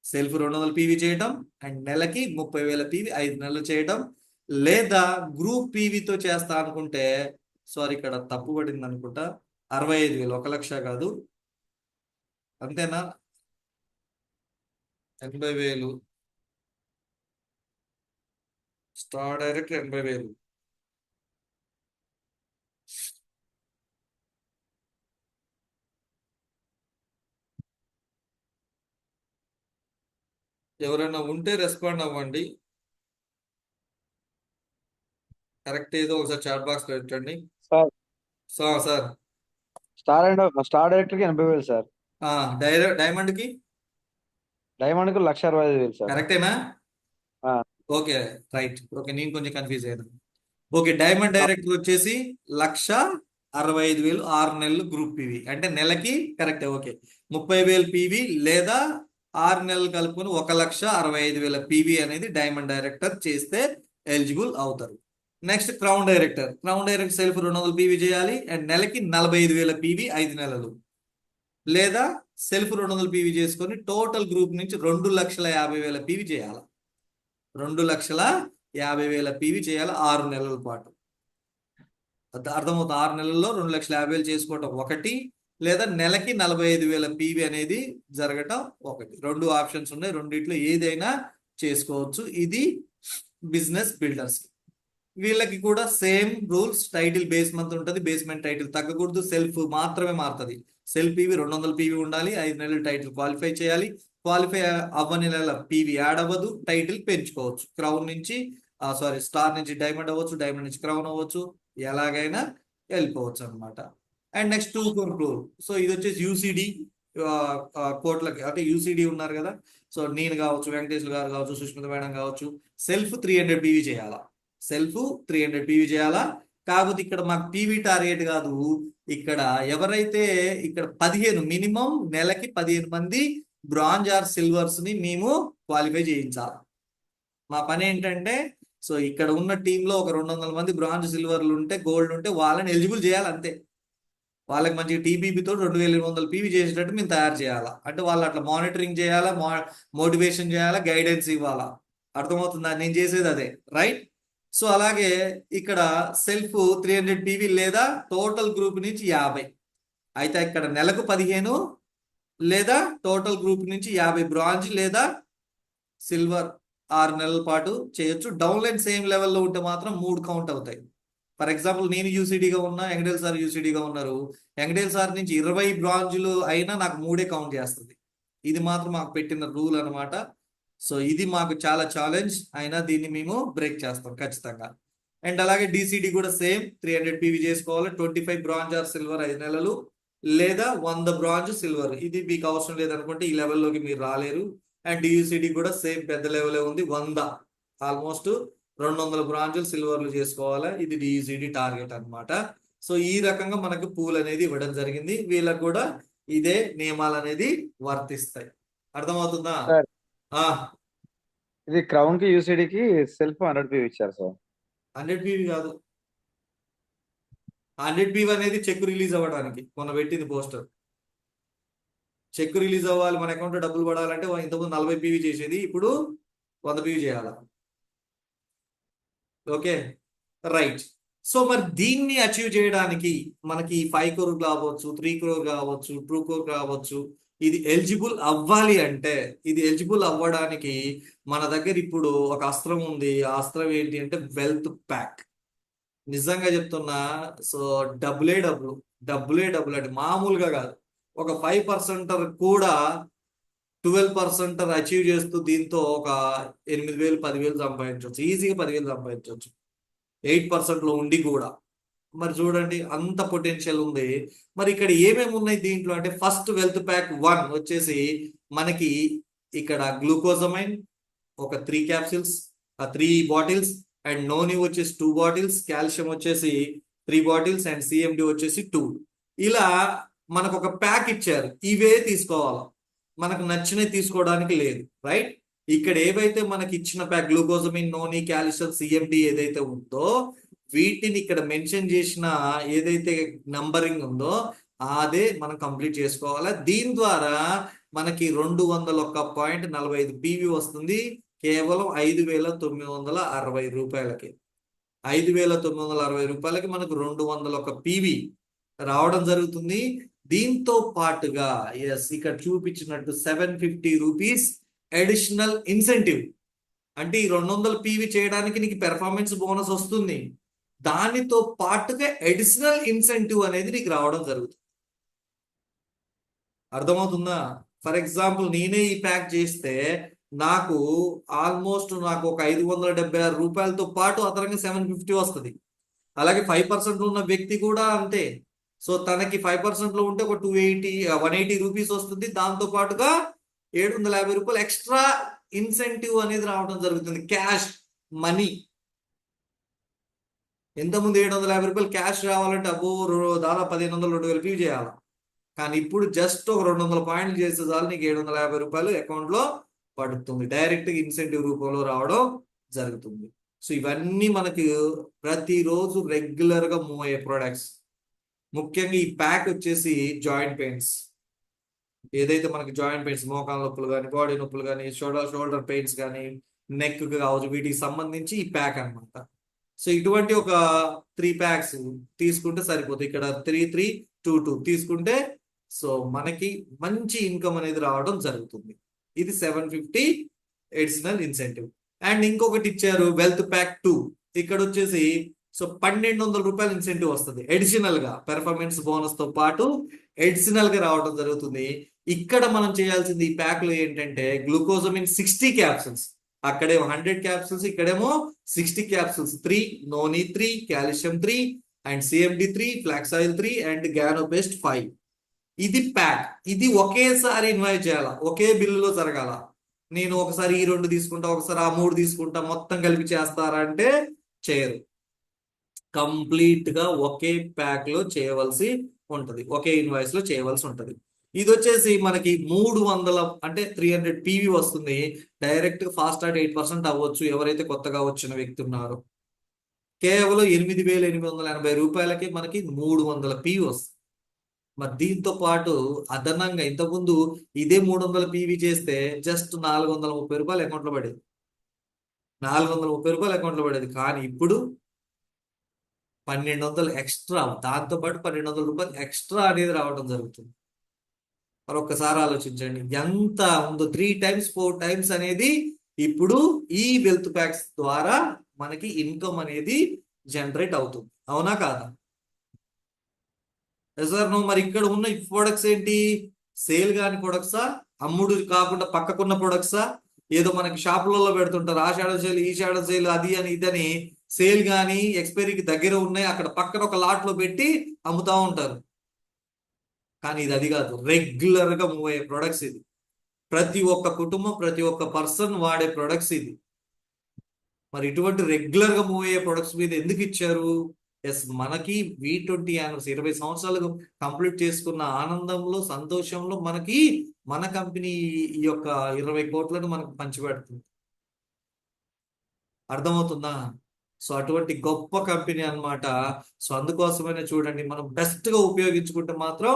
సెల్ఫ్ 200 పీవీ చేయటం అండ్ నెలకి 30,000 పీవీ 5 నెలలు చేయటం. లేదా గ్రూప్ పీవీతో చేస్తా అనుకుంటే, సారీ ఇక్కడ తప్పు పడింది అనుకుంటా, 65,000, 1,00,000 కాదు, అంతేనా? 80,000 స్టార్ డైరెక్ట్ 80,000. ఎవరైనా ఉంటే రెస్పాండ్ అవ్వండి. కరెక్ట్ ఏదో ఒకసారి చాట్ బాక్స్ పెట్టండి. సార్ సార్ స్టార్ డైరెక్టర్కి 80,000 సార్. డైమండ్ కి డైమండ్కి 1,25,000 సార్. కరెక్టేనా? ఆ, ఓకే, రైట్. ఓకే, నేను కొంచెం కన్ఫ్యూజ్ అయ్యాను. ఓకే, డైమండ్ డైరెక్టర్ వచ్చేసి 1,65,000 6 నెలలు గ్రూప్ పీవీ అంటే నెలకి. కరెక్టే. ఓకే, 30,000 పీవీ లేదా 6 నెలలు కలుపుకొని 1,65,000 పీవీ అనేది డైమండ్ డైరెక్టర్ చేస్తే ఎలిజిబుల్ అవుతారు. Next crown director self 200 PV చేయాలి అండ్ నెలకి 45,000 పీవీ 5 నెలలు. లేదా సెల్ఫ్ 200 పీవీ చేసుకొని టోటల్ గ్రూప్ నుంచి 2,50,000 పీవీ చేయాలి. 2,50,000 పీవీ చేయాలి 6 నెలల పాటు. అర్థమవుతుంది. 6 నెలల్లో 2,50,000 చేసుకోవటం ఒకటి, లేదా నెలకి 45,000 పీవీ అనేది జరగటం ఒకటి. 2 ఆప్షన్స్ ఉన్నాయి. రెండిట్లో ఏదైనా చేసుకోవచ్చు. ఇది బిజినెస్ బిల్డర్స్. వీళ్ళకి కూడా సేమ్ రూల్స్. టైటిల్ బేస్మెంట్ ఉంటుంది. బేస్మెంట్ టైటిల్ తగ్గకూడదు. సెల్ఫ్ మాత్రమే మారుతుంది. సెల్ఫ్ పీవీ 200 పీవీ ఉండాలి. 5 నెలలు టైటిల్ క్వాలిఫై చేయాలి. క్వాలిఫై అవ్వని నెల పీవీ యాడ్ అవ్వదు. టైటిల్ పెంచుకోవచ్చు. క్రౌన్ నుంచి స్టార్ నుంచి డైమండ్ అవ్వచ్చు, డైమండ్ నుంచి క్రౌన్ అవ్వచ్చు, ఎలాగైనా వెళ్ళిపోవచ్చు అనమాట. And next 2 crore. సో ఇది వచ్చేసి యూసిడి కోట్లకి, అంటే యూసిడి ఉన్నారు కదా. సో నేను కావచ్చు, వెంకటేశ్వర గారు కావచ్చు, సుష్మిత మేడం కావచ్చు, సెల్ఫ్ 300 పీవీ చేయాలా. సెల్ఫ్ 300 పీవీ చేయాలా. కాకపోతే ఇక్కడ మాకు పీవీ టార్గెట్ కాదు. ఇక్కడ ఎవరైతే ఇక్కడ 15 మినిమం నెలకి 15 మంది బ్రాంజ్ ఆర్ సిల్వర్స్ ని మేము క్వాలిఫై చేయించాలి. మా పని ఏంటంటే, సో ఇక్కడ ఉన్న టీంలో ఒక 200 మంది బ్రాంజ్ సిల్వర్లు ఉంటే, గోల్డ్ ఉంటే వాళ్ళని ఎలిజిబుల్ చేయాలి అంతే. వాళ్ళకి మంచి టీబీబీతో 2,200 పీవీ చేసేటట్టు మేము తయారు చేయాలా. అంటే వాళ్ళు అట్లా మానిటరింగ్ చేయాలా, మోటివేషన్ చేయాలా, గైడెన్స్ ఇవ్వాలా. అర్థమవుతుందా? నేను చేసేది అదే, రైట్? సో అలాగే ఇక్కడ సెల్ఫ్ 300 పీవీ లేదా టోటల్ గ్రూప్ నుంచి 50. అయితే ఇక్కడ నెలకు 15 లేదా టోటల్ గ్రూప్ నుంచి 50 బ్రాంజ్ లేదా సిల్వర్ 6 నెలల పాటు చేయొచ్చు. డౌన్లైన్ సేమ్ లెవెల్లో ఉంటే మాత్రం 3 కౌంట్ అవుతాయి. ఫర్ ఎగ్జాంపుల్ నేను యూసీడీగా ఉన్నా, వెంకటేల్ సార్ యూసీడీగా ఉన్నారు. వెంకటేల్ సార్ నుంచి 20 బ్రాంజ్లు అయినా నాకు 3 కౌంట్ చేస్తుంది. ఇది మాత్రం మాకు పెట్టిన రూల్ అనమాట. సో ఇది మాకు చాలా ఛాలెంజ్ అయినా దీన్ని మేము బ్రేక్ చేస్తాం ఖచ్చితంగా. అండ్ అలాగే డిసిడి కూడా సేమ్ 300 పీవీ చేసుకోవాలి. 25 బ్రాంజ్ ఆర్ సిల్వర్ 5 నెలలు లేదా 100 బ్రాంజ్ సిల్వర్. ఇది మీకు అవసరం లేదనుకుంటే ఈ లెవెల్లోకి మీరు రాలేరు. అండ్ డియూసిడి కూడా సేమ్ పెద్ద లెవెలే ఉంది. 100 ఆల్మోస్ట్ 200 బ్రాంజులు సిల్వర్లు చేసుకోవాలి. ఇది డియూసిడి టార్గెట్ అన్నమాట. సో ఈ రకంగా మనకు పూల్ అనేది ఇవ్వడం జరిగింది. వీళ్ళకు కూడా ఇదే నియమాలు అనేది వర్తిస్తాయి. అర్థమవుతుందా? సార్ ఆ ఇది క్రౌన్ కి యూసీడీకి సెల్ఫ్ 100 పీవీ ఇచ్చారు సార్. 100 పీవీ కాదు. 100 పీవీ అనేది చెక్ రిలీజ్ అవ్వడానికి మొన్న పెట్టింది పోస్టర్. చెక్ రిలీజ్ అవ్వాలి, మన అకౌంట్ లో డబ్బులు పడాలంటే ఇంతకుముందు 40 పీవీ చేసేది, ఇప్పుడు 100 పీవీ చేయాలి. Okay, right. సో మరి దీన్ని అచీవ్ చేయడానికి మనకి 5 crore కావచ్చు, 3 crore కావచ్చు, 2 crore కావచ్చు. ఇది ఎలిజిబుల్ అవ్వాలి అంటే, ఇది ఎలిజిబుల్ అవ్వడానికి మన దగ్గర ఇప్పుడు ఒక అస్త్రం ఉంది. ఆ అస్త్రం ఏంటి అంటే వెల్త్ ప్యాక్. నిజంగా చెప్తున్నా. సో డబ్బులే డబ్బులు అంటే మామూలుగా కాదు. ఒక 5% కూడా 12% అచీవ్ చేస్తూ దీంతో ఒక 8,000 10,000 సంపాదించవచ్చు. ఈజీగా 10,000 సంపాదించవచ్చు 8% లో ఉండి కూడా. మరి చూడండి అంత పొటెన్షియల్ ఉంది. మరి ఇక్కడ ఏమేమి ఉన్నాయి దీంట్లో అంటే, ఫస్ట్ వెల్త్ ప్యాక్ 1 వచ్చేసి మనకి ఇక్కడ గ్లూకోజమైన్, ఒక 3 క్యాప్సిల్స్, 3 బాటిల్స్, అండ్ నోని వచ్చేసి 2 బాటిల్స్, కాల్షియం వచ్చేసి 3 బాటిల్స్, అండ్ సిఎండి వచ్చేసి 2. ఇలా మనకు ఒక ప్యాక్ ఇచ్చారు, ఇవే తీసుకోవాలి, మనకు నచ్చినవి తీసుకోవడానికి లేదు, రైట్? ఇక్కడ ఏవైతే మనకి ఇచ్చిన ప్యాక్ గ్లూకోజమిన్, నోని, కాల్షియం, సిఎండి ఏదైతే ఉందో వీటిని ఇక్కడ మెన్షన్ చేసిన ఏదైతే నంబరింగ్ ఉందో అదే మనం కంప్లీట్ చేసుకోవాలి. దీని ద్వారా మనకి 201.45 PV వస్తుంది కేవలం 5,960 రూపాయలకి. 5,960 రూపాయలకి మనకు 201 PV రావడం జరుగుతుంది. దీంతో పాటుగా ఇక్కడ చూపించినట్టు 750 రూపీస్ అడిషనల్ ఇన్సెంటివ్, అంటే ఈ 200 PV చేయడానికి నీకు పెర్ఫార్మెన్స్ బోనస్ వస్తుంది, దానితో పాటుగా అడిషనల్ ఇన్సెంటివ్ అనేది నీకు రావడం జరుగుతుంది. అర్థమవుతుందా? ఫర్ ఎగ్జాంపుల్ నేనే ఈ ప్యాక్ చేస్తే నాకు ఆల్మోస్ట్ నాకు ఒక 576 రూపాయలతో పాటు అదనంగా 750 వస్తుంది. అలాగే 5% ఉన్న వ్యక్తి కూడా అంతే. సో తనకి 5% లో ఉంటే ఒక 180 రూపీస్ వస్తుంది, దాంతో పాటుగా 750 రూపాయలు ఎక్స్ట్రా ఇన్సెంటివ్ అనేది రావడం జరుగుతుంది, క్యాష్ మనీ. ఇంతకుముందు 750 రూపాయలు క్యాష్ రావాలంటే దాదాపు 1,500 2,000 PV చేయాలి. కానీ ఇప్పుడు జస్ట్ ఒక 200 పాయింట్లు చేస్తే చాలు నీకు 750 రూపాయలు అకౌంట్ లో పడుతుంది, డైరెక్ట్ ఇన్సెంటివ్ రూపంలో రావడం జరుగుతుంది. సో ఇవన్నీ మనకి ప్రతిరోజు రెగ్యులర్ గా మూవ్ అయ్యే ప్రొడక్ట్స్. ముఖ్యంగా ఈ ప్యాక్ వచ్చేసి జాయింట్ పెయిన్స్, ఏదైతే మనకి జాయింట్ పెయిన్స్, మోకాల నొప్పులు కానీ, బాడీ నొప్పులు కానీ, షోల్డర్ పెయిన్స్ కానీ, నెక్ కావచ్చు, వీటికి సంబంధించి ఈ ప్యాక్ అన్నమాట. సో ఇటువంటి ఒక 3 ప్యాక్స్ తీసుకుంటే సరిపోతుంది. ఇక్కడ 3,3,2,2 తీసుకుంటే సో మనకి మంచి ఇన్కమ్ అనేది రావడం జరుగుతుంది. ఇది 750 అడిషనల్ ఇన్సెంటివ్. అండ్ ఇంకొకటి ఇచ్చారు వెల్త్ ప్యాక్ 2. ఇక్కడ వచ్చేసి సో 1,200 రూపాయలు ఇన్సెంటివ్ వస్తుంది అడిషనల్ గా, పెర్ఫార్మెన్స్ బోనస్ తో పాటు అడిషనల్ గా రావడం జరుగుతుంది. ఇక్కడ మనం చేయాల్సింది ఈ ప్యాక్ లో ఏంటంటే గ్లూకోజమిన్ 60 క్యాప్సిల్స్, అక్కడేమో 100 క్యాప్సిల్స్, ఇక్కడేమో 60 capsules, 3 noni 3, calcium 3, and CMD 3, flax oil 3, and గ్యానోబెస్ట్ 5. ఇది ప్యాక్. ఇది ఒకేసారి ఇన్వైట్ చేయాల, ఒకే బిల్లులో జరగాల. నేను ఒకసారి ఈ 2 తీసుకుంటా, ఒకసారి ఆ 3 తీసుకుంటా, మొత్తం కలిపి చేస్తారా అంటే చేయరు. కంప్లీట్ గా ఒకే ప్యాక్ లో చేయవలసి ఉంటది, ఒకే ఇన్వాయిస్ లో చేయవలసి ఉంటది. ఇది వచ్చేసి మనకి 300 అంటే 300 PV వస్తుంది. డైరెక్ట్ ఫాస్ట్ స్టార్ట్ 8% అవ్వచ్చు ఎవరైతే కొత్తగా వచ్చిన వ్యక్తి ఉన్నారో. కేవలం 8,880 రూపాయలకి మనకి 300 PV వస్తుంది. మరి దీంతో పాటు అదనంగా ఇంతకుముందు ఇదే 300 PV చేస్తే జస్ట్ 430 రూపాయలు అకౌంట్ లో పడేది, 430 రూపాయలు అకౌంట్ లో పడేది. కానీ ఇప్పుడు 1,200 ఎక్స్ట్రా, దాంతో పాటు 1,200 రూపాయలు ఎక్స్ట్రా అనేది రావడం జరుగుతుంది. మరి ఒక్కసారి ఆలోచించండి ఎంత ఉందో, 3 times 4 times అనేది ఇప్పుడు ఈ వెల్త్ ప్యాక్స్ ద్వారా మనకి ఇన్కమ్ అనేది జనరేట్ అవుతుంది. అవునా కాదా? సార్ నువ్వు మరి ఇక్కడ ఉన్న ఈ ప్రొడక్ట్స్ ఏంటి, సేల్ కాని ప్రొడక్ట్సా, అమ్ముడు కాకుండా పక్కకున్న ప్రొడక్ట్సా? ఏదో మనకి షాపులలో పెడుతుంటారు, ఆ షాడో సేల్, ఈ షాడో సేల్, అది అని ఇదని, సేల్ కానీ ఎక్స్పైరీకి దగ్గర ఉన్నాయి అక్కడ పక్కన ఒక లాట్ లో పెట్టి అమ్ముతా ఉంటారు. కానీ ఇది అది కాదు, రెగ్యులర్ గా మూవ్ అయ్యే ప్రొడక్ట్స్ ఇది. ప్రతి ఒక్క కుటుంబం, ప్రతి ఒక్క పర్సన్ వాడే ప్రొడక్ట్స్ ఇది. మరి ఇటువంటి రెగ్యులర్ గా మూవ్ అయ్యే ప్రొడక్ట్స్ మీద ఎందుకు ఇచ్చారు? ఎస్, మనకి V20 యానివర్సరీ 20 సంవత్సరాలు కంప్లీట్ చేసుకున్న ఆనందంలో, సంతోషంలో మనకి మన కంపెనీ ఈ యొక్క 20 కోట్లను మనకు పంచిపెడుతుంది. అర్థమవుతుందా? సో అటువంటి గొప్ప కంపెనీ అన్నమాట. సో అందుకోసమైనా చూడండి, మనం బెస్ట్ గా ఉపయోగించుకుంటే మాత్రం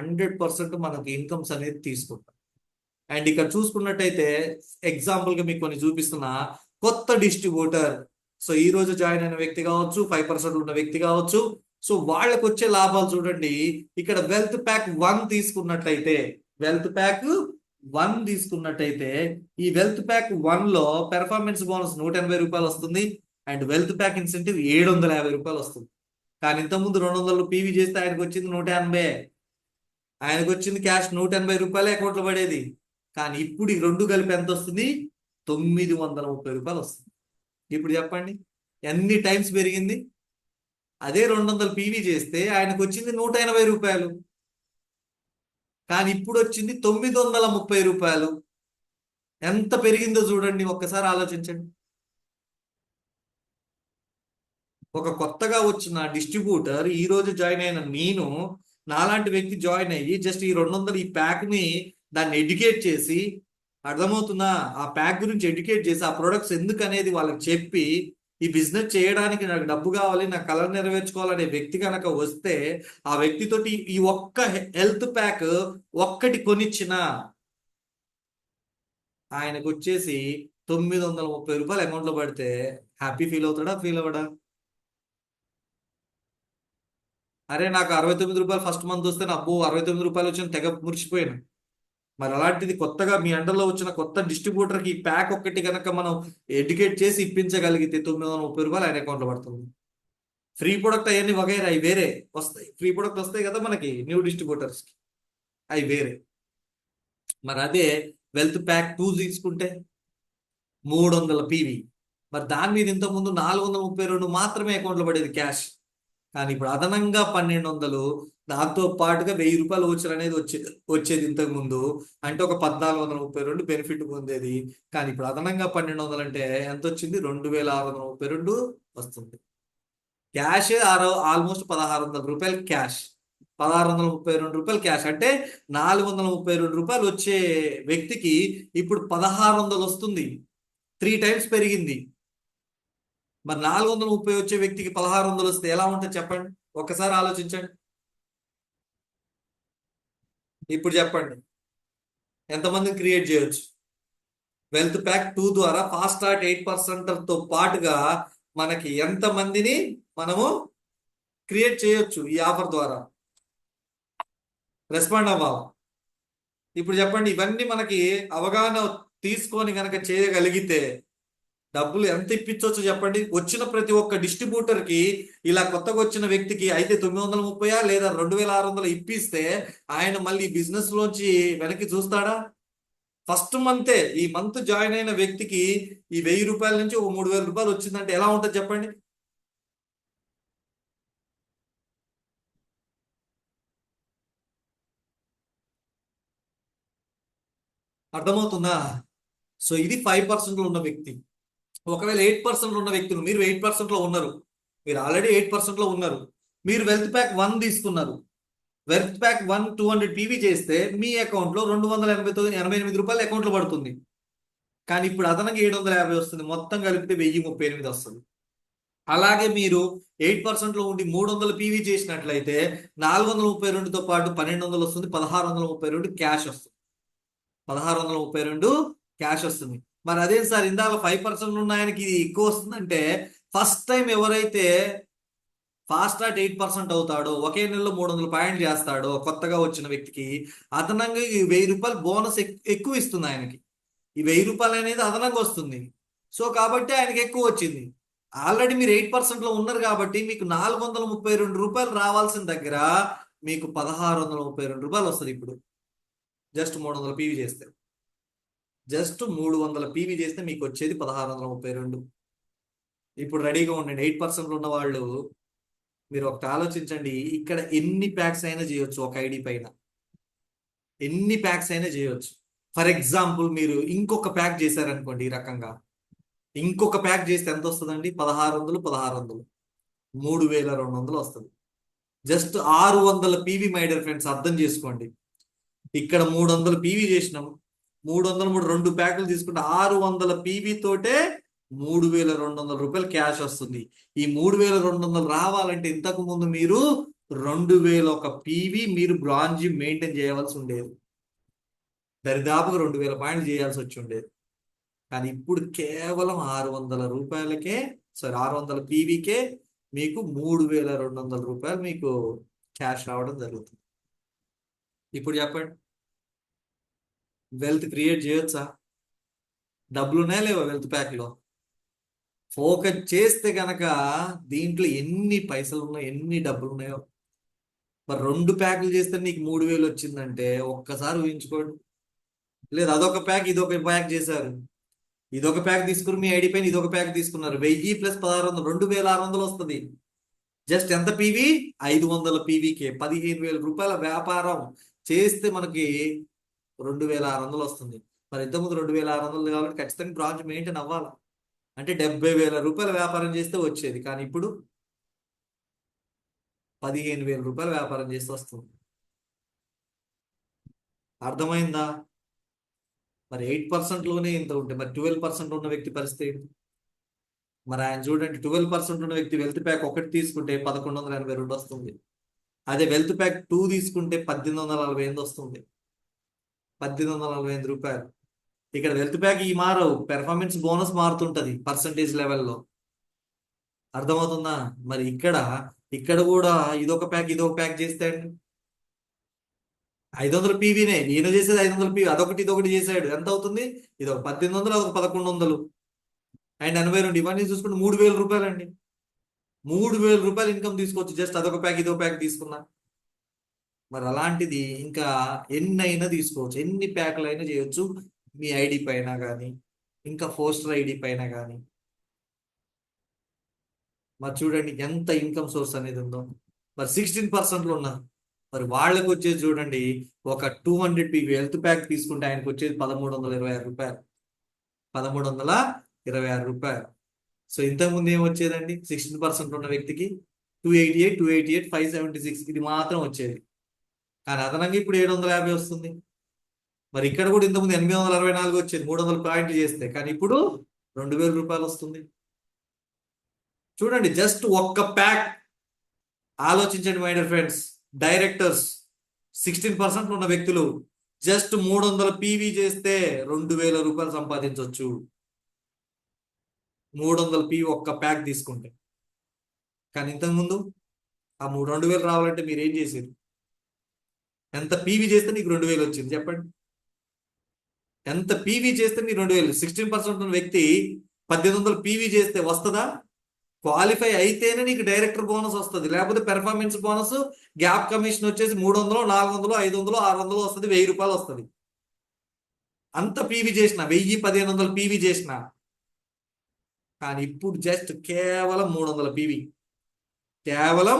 100% మనకి ఇన్కమ్స్ అనేది తీసుకుంటాం. అండ్ ఇక్కడ చూసుకున్నట్టయితే ఎగ్జాంపుల్ గా మీకు కొన్ని చూపిస్తున్నా. కొత్త డిస్ట్రిబ్యూటర్, సో ఈ రోజు జాయిన్ అయిన వ్యక్తి కావచ్చు, 5% ఉన్న వ్యక్తి కావచ్చు, సో వాళ్ళకు వచ్చే లాభాలు చూడండి. ఇక్కడ వెల్త్ ప్యాక్ 1 తీసుకున్నట్లయితే, వెల్త్ ప్యాక్ 1 తీసుకున్నట్టయితే ఈ వెల్త్ ప్యాక్ 1 లో పెర్ఫార్మెన్స్ బోనస్ 180 రూపాయలు వస్తుంది, అండ్ వెల్త్ ప్యాక్ ఇన్సెంటివ్ 750 రూపాయలు వస్తుంది. కానీ ఇంతకుముందు 200 PV చేస్తే ఆయనకు వచ్చింది 180, ఆయనకు వచ్చింది క్యాష్ 180 రూపాయలే అకౌంట్లో పడేది. కానీ ఇప్పుడు ఈ 2 కలిపి ఎంత వస్తుంది? 930 రూపాయలు వస్తుంది. ఇప్పుడు చెప్పండి ఎన్ని టైమ్స్ పెరిగింది? అదే 200 PV చేస్తే ఆయనకు వచ్చింది 180 రూపాయలు, కానీ ఇప్పుడు వచ్చింది 930 రూపాయలు. ఎంత పెరిగిందో చూడండి, ఒక్కసారి ఆలోచించండి. ఒక కొత్తగా వచ్చిన డిస్ట్రిబ్యూటర్ ఈ రోజు జాయిన్ అయిన నేను, నాలాంటి వ్యక్తి జాయిన్ అయ్యి జస్ట్ ఈ 200 ఈ ప్యాక్ ని దాన్ని ఎడ్యుకేట్ చేసి, అర్థమవుతుందా, ఆ ప్యాక్ గురించి ఎడ్యుకేట్ చేసి ఆ ప్రొడక్ట్స్ ఎందుకు అనేది వాళ్ళకి చెప్పి, ఈ బిజినెస్ చేయడానికి నాకు డబ్బు కావాలి, నా కళ నెరవేర్చుకోవాలనే వ్యక్తి కనుక వస్తే, ఆ వ్యక్తితోటి ఈ ఒక్క హెల్త్ ప్యాక్ ఒక్కటి కొనిచ్చిన ఆయనకు వచ్చేసి ₹930 అకౌంట్ లో పడితే హ్యాపీ ఫీల్ అవుతాడా, ఫీల్ అవ్వడా? అరే నాకు ₹69 ఫస్ట్ మంత్ వస్తే నా అబ్బో ₹69 వచ్చిన తెగ మురిసిపోయాను. మరి అలాంటిది కొత్తగా మీ అండర్లో వచ్చిన కొత్త డిస్ట్రిబ్యూటర్ కి ఈ ప్యాక్ ఒక్కటి కనుక మనం ఎడ్యుకేట్ చేసి ఇప్పించగలిగితే ₹930 ఆయన అకౌంట్ లో పడుతుంది. ఫ్రీ ప్రొడక్ట్ అవన్నీ వగైరా అవి వేరే వస్తాయి. ఫ్రీ ప్రొడక్ట్ వస్తాయి కదా మనకి న్యూ డిస్ట్రిబ్యూటర్స్ కి, అవి వేరే. మరి అదే వెల్త్ ప్యాక్ 2 తీసుకుంటే 300 పీవీ, మరి దాని మీద ఇంతకుముందు 432 మాత్రమే అకౌంట్లో పడేది క్యాష్. కానీ ఇప్పుడు అదనంగా 1200, దాంతో పాటుగా ₹1000 ఓచర్ అనేది వచ్చేది ఇంతకు ముందు. అంటే ఒక 1432 బెనిఫిట్ పొందేది. కానీ ఇప్పుడు అదనంగా 1200 అంటే ఎంత వచ్చింది? 2632 వస్తుంది. క్యాష్ ఆల్మోస్ట్ ₹1600 క్యాష్, ₹1632 క్యాష్ అంటే ₹432 వచ్చే వ్యక్తికి ఇప్పుడు 1600 వస్తుంది. 3 టైమ్స్ పెరిగింది. మరి 430 వచ్చే వ్యక్తికి 1600 వస్తే ఎలా ఉంటుంది చెప్పండి, ఒక్కసారి ఆలోచించండి. ఇప్పుడు చెప్పండి, ఎంతమందిని క్రియేట్ చేయొచ్చు? వెల్త్ ప్యాక్ 2 ద్వారా ఫాస్ట్ స్టార్ట్ 8% తో పాటుగా మనకి ఎంతమందిని మనము క్రియేట్ చేయొచ్చు ఈ ఆఫర్ ద్వారా? రెస్పాండ్ అవ్వాలి. ఇప్పుడు చెప్పండి, ఇవన్నీ మనకి అవగాహన తీసుకొని కనుక చేయగలిగితే డబ్బులు ఎంత ఇప్పించవచ్చు చెప్పండి. వచ్చిన ప్రతి ఒక్క డిస్ట్రిబ్యూటర్ కి, ఇలా కొత్తగా వచ్చిన వ్యక్తికి అయితే 930 లేదా 2600 ఇప్పిస్తే ఆయన మళ్ళీ బిజినెస్ లోంచి వెనక్కి చూస్తాడా? ఫస్ట్ మంతే, ఈ మంత్ జాయిన్ అయిన వ్యక్తికి ఈ ₹1000 నుంచి ఒక ₹3000 వచ్చిందంటే ఎలా ఉంటుంది చెప్పండి? అర్థమవుతుందా? సో ఇది 5% లో ఉన్న వ్యక్తి. ఒకవేళ 8% ఉన్న వ్యక్తులు, మీరు 8% లో ఉన్నారు, మీరు ఆల్రెడీ 8% లో ఉన్నారు, మీరు వెల్త్ ప్యాక్ 1 తీసుకున్నారు. వెల్త్ ప్యాక్ 1 200 పీవీ చేస్తే మీ అకౌంట్ లో ₹288 అకౌంట్ లో పడుతుంది. కానీ ఇప్పుడు అదనంగా 750 వస్తుంది, మొత్తం కలిపితే 1038 వస్తుంది. అలాగే మీరు 8% లో ఉండి 300 పీవీ చేసినట్లయితే 432తో పాటు 1200 వస్తుంది, 1632 క్యాష్ వస్తుంది. 1632 క్యాష్ వస్తుంది. మరి అదే సార్ ఇందాక 5% ఉన్న ఆయనకి ఇది ఎక్కువ వస్తుందంటే, ఫస్ట్ టైం ఎవరైతే ఫాస్ట్ స్టార్ట్ 8% అవుతాడో, ఒకే నెలలో 300 పాయింట్ చేస్తాడో కొత్తగా వచ్చిన వ్యక్తికి, అదనంగా ఈ ₹1000 బోనస్ ఎక్కువ ఇస్తుంది ఆయనకి. ఈ ₹1000 అనేది అదనంగా వస్తుంది. సో కాబట్టి ఆయనకి ఎక్కువ వచ్చింది. ఆల్రెడీ మీరు 8% లో ఉన్నారు కాబట్టి మీకు ₹432 రావాల్సిన దగ్గర మీకు ₹1632 వస్తుంది. ఇప్పుడు జస్ట్ 300 పీవీ చేస్తే, జస్ట్ 300 పీవీ చేస్తే మీకు వచ్చేది 1632. ఇప్పుడు రెడీగా ఉండండి. 8% ఉన్న వాళ్ళు మీరు ఒకటి ఆలోచించండి, ఇక్కడ ఎన్ని ప్యాక్స్ అయినా చేయొచ్చు ఒక ఐడి పైన, ఎన్ని ప్యాక్స్ అయినా చేయొచ్చు. ఫర్ ఎగ్జాంపుల్ మీరు ఇంకొక ప్యాక్ చేశారనుకోండి, ఈ రకంగా ఇంకొక ప్యాక్ చేస్తే ఎంత వస్తుందండి? 1600 1600 3200 వస్తుంది. Just 600 PV my dear friends, అర్థం చేసుకోండి. ఇక్కడ 300 పీవీ చేసినాం, 300 2 ప్యాకులు తీసుకుంటే 600 పీవీ తోటే ₹3200 క్యాష్ వస్తుంది. ఈ 3200 రావాలంటే ఇంతకు ముందు మీరు 2001 పీవీ మీరు బ్రాంజీ మెయింటైన్ చేయవలసి ఉండేది. దరిదాపుగా 2000 పాయింట్లు చేయాల్సి వచ్చి ఉండేది. కానీ ఇప్పుడు కేవలం ₹600కే, సారీ 600 పీవీకే మీకు ₹3200 మీకు క్యాష్ రావడం జరుగుతుంది. ఇప్పుడు చెప్పండి, వెల్త్ క్రియేట్ చేయొచ్చా? డబ్బులు ఉన్నాయా లేవా వెల్త్ ప్యాక్ లో? ఫోకస్ చేస్తే గనక దీంట్లో ఎన్ని పైసలు ఉన్నాయో, ఎన్ని డబ్బులు ఉన్నాయో. మరి 2 ప్యాకులు చేస్తే నీకు 3000 వచ్చిందంటే ఒక్కసారి ఊహించుకోండి. లేదు అదొక ప్యాక్ ఇదొక ప్యాక్ చేశారు, ఇదొక ప్యాక్ తీసుకుని మీ ఐడి పైన ఇదొక ప్యాక్ తీసుకున్నారు, 1000 ప్లస్ 1600 2600 వస్తుంది. జస్ట్ ఎంత పీవీ? 500 పీవీకే ₹15000 వ్యాపారం చేస్తే మనకి 2600 వస్తుంది. మరి ఇంతకుముందు 2,600 కాబట్టి ఖచ్చితంగా బ్రాంచ్ మెయింటైన్ అవ్వాలి. అంటే 70,000 రూపాయల వ్యాపారం చేస్తే వచ్చేది, కానీ ఇప్పుడు 15,000 రూపాయల వ్యాపారం చేస్తే వస్తుంది. అర్థమైందా? మరి 8%లోనే ఇంత ఉంటే మరి 12% ఉన్న వ్యక్తి పరిస్థితి ఏంటి? మరి ఆయన చూడండి, 12% ఉన్న వ్యక్తి వెల్త్ ప్యాక్ ఒకటి తీసుకుంటే 1,182 వస్తుంది. అదే వెల్త్ ప్యాక్ 2 తీసుకుంటే 1,848 వస్తుంది. 1,848 రూపాయలు. ఇక్కడ వెల్త్ ప్యాక్ ఈ మారవు, పెర్ఫార్మెన్స్ బోనస్ మారుతుంటది పర్సంటేజ్ లెవెల్లో. అర్థమవుతుందా? మరి ఇక్కడ కూడా ఇదొక ప్యాక్ ఇదొక ప్యాక్ చేస్తే అండి 500 పీవీనే, ఈయన చేసేది 500 పీవీ, అదొకటి ఇదొకటి చేసాడు, ఎంత అవుతుంది? ఇదొక 1,800, అదొక 1,100 అండ్ 82. ఇవన్నీ చూసుకుంటే 3,000 రూపాయలు అండి. 3,000 రూపాయలు ఇన్కమ్ తీసుకోవచ్చు జస్ట్ అదొక ప్యాక్ ఇదొక ప్యాక్ తీసుకున్నా. మరి అలాంటిది ఇంకా ఎన్నైనా తీసుకోవచ్చు, ఎన్ని ప్యాక్లు అయినా చేయొచ్చు మీ ఐడి పైన కానీ, ఇంకా పోస్టర్ ఐడి పైన కానీ. మరి చూడండి ఎంత ఇన్కమ్ సోర్స్ అనేది ఉందో. మరి 16%లో ఉన్నారు. మరి వాళ్ళకి వచ్చేది చూడండి, ఒక 200 పీవీ హెల్త్ ప్యాక్ తీసుకుంటే ఆయనకు వచ్చేది 1,326 రూపాయలు. 1,326 రూపాయలు. సో ఇంతకుముందు ఏం వచ్చేదండి? 16% ఉన్న వ్యక్తికి 288, 576 ఇది మాత్రం వచ్చేది. కానీ అదనంగా ఇప్పుడు 750 వస్తుంది. మరి ఇక్కడ కూడా ఇంతకుముందు 864 వచ్చేది 300 పాయింట్లు చేస్తే, కానీ ఇప్పుడు 2,000 రూపాయలు వస్తుంది. చూడండి జస్ట్ ఒక్క ప్యాక్. ఆలోచించండి మై డియర్ ఫ్రెండ్స్, డైరెక్టర్స్ 16% ఉన్న వ్యక్తులు జస్ట్ 300 పీవీ చేస్తే 2,000 రూపాయలు సంపాదించవచ్చు. 300 పీవీ ఒక్క ప్యాక్ తీసుకుంటే. కానీ ఇంతకుముందు ఆ 2,000 రావాలంటే మీరు ఏం చేశారు? ఎంత పీవీ చేస్తే నీకు 2,000 వచ్చింది చెప్పండి? ఎంత పీవీ చేస్తే నీకు 2,000? 16% ఉన్న వ్యక్తి 1,800 పీవీ చేస్తే వస్తుందా? క్వాలిఫై అయితేనే నీకు డైరెక్టర్ బోనస్ వస్తుంది, లేకపోతే పెర్ఫార్మెన్స్ బోనస్ గ్యాప్ కమిషన్ వచ్చేసి 300, 400, 500, 600 వస్తుంది, 1,000 రూపాయలు వస్తుంది. అంత పీవీ చేసిన 1,000, 1,500 పీవీ చేసిన. కానీ ఇప్పుడు జస్ట్ కేవలం 300 పీవీ, కేవలం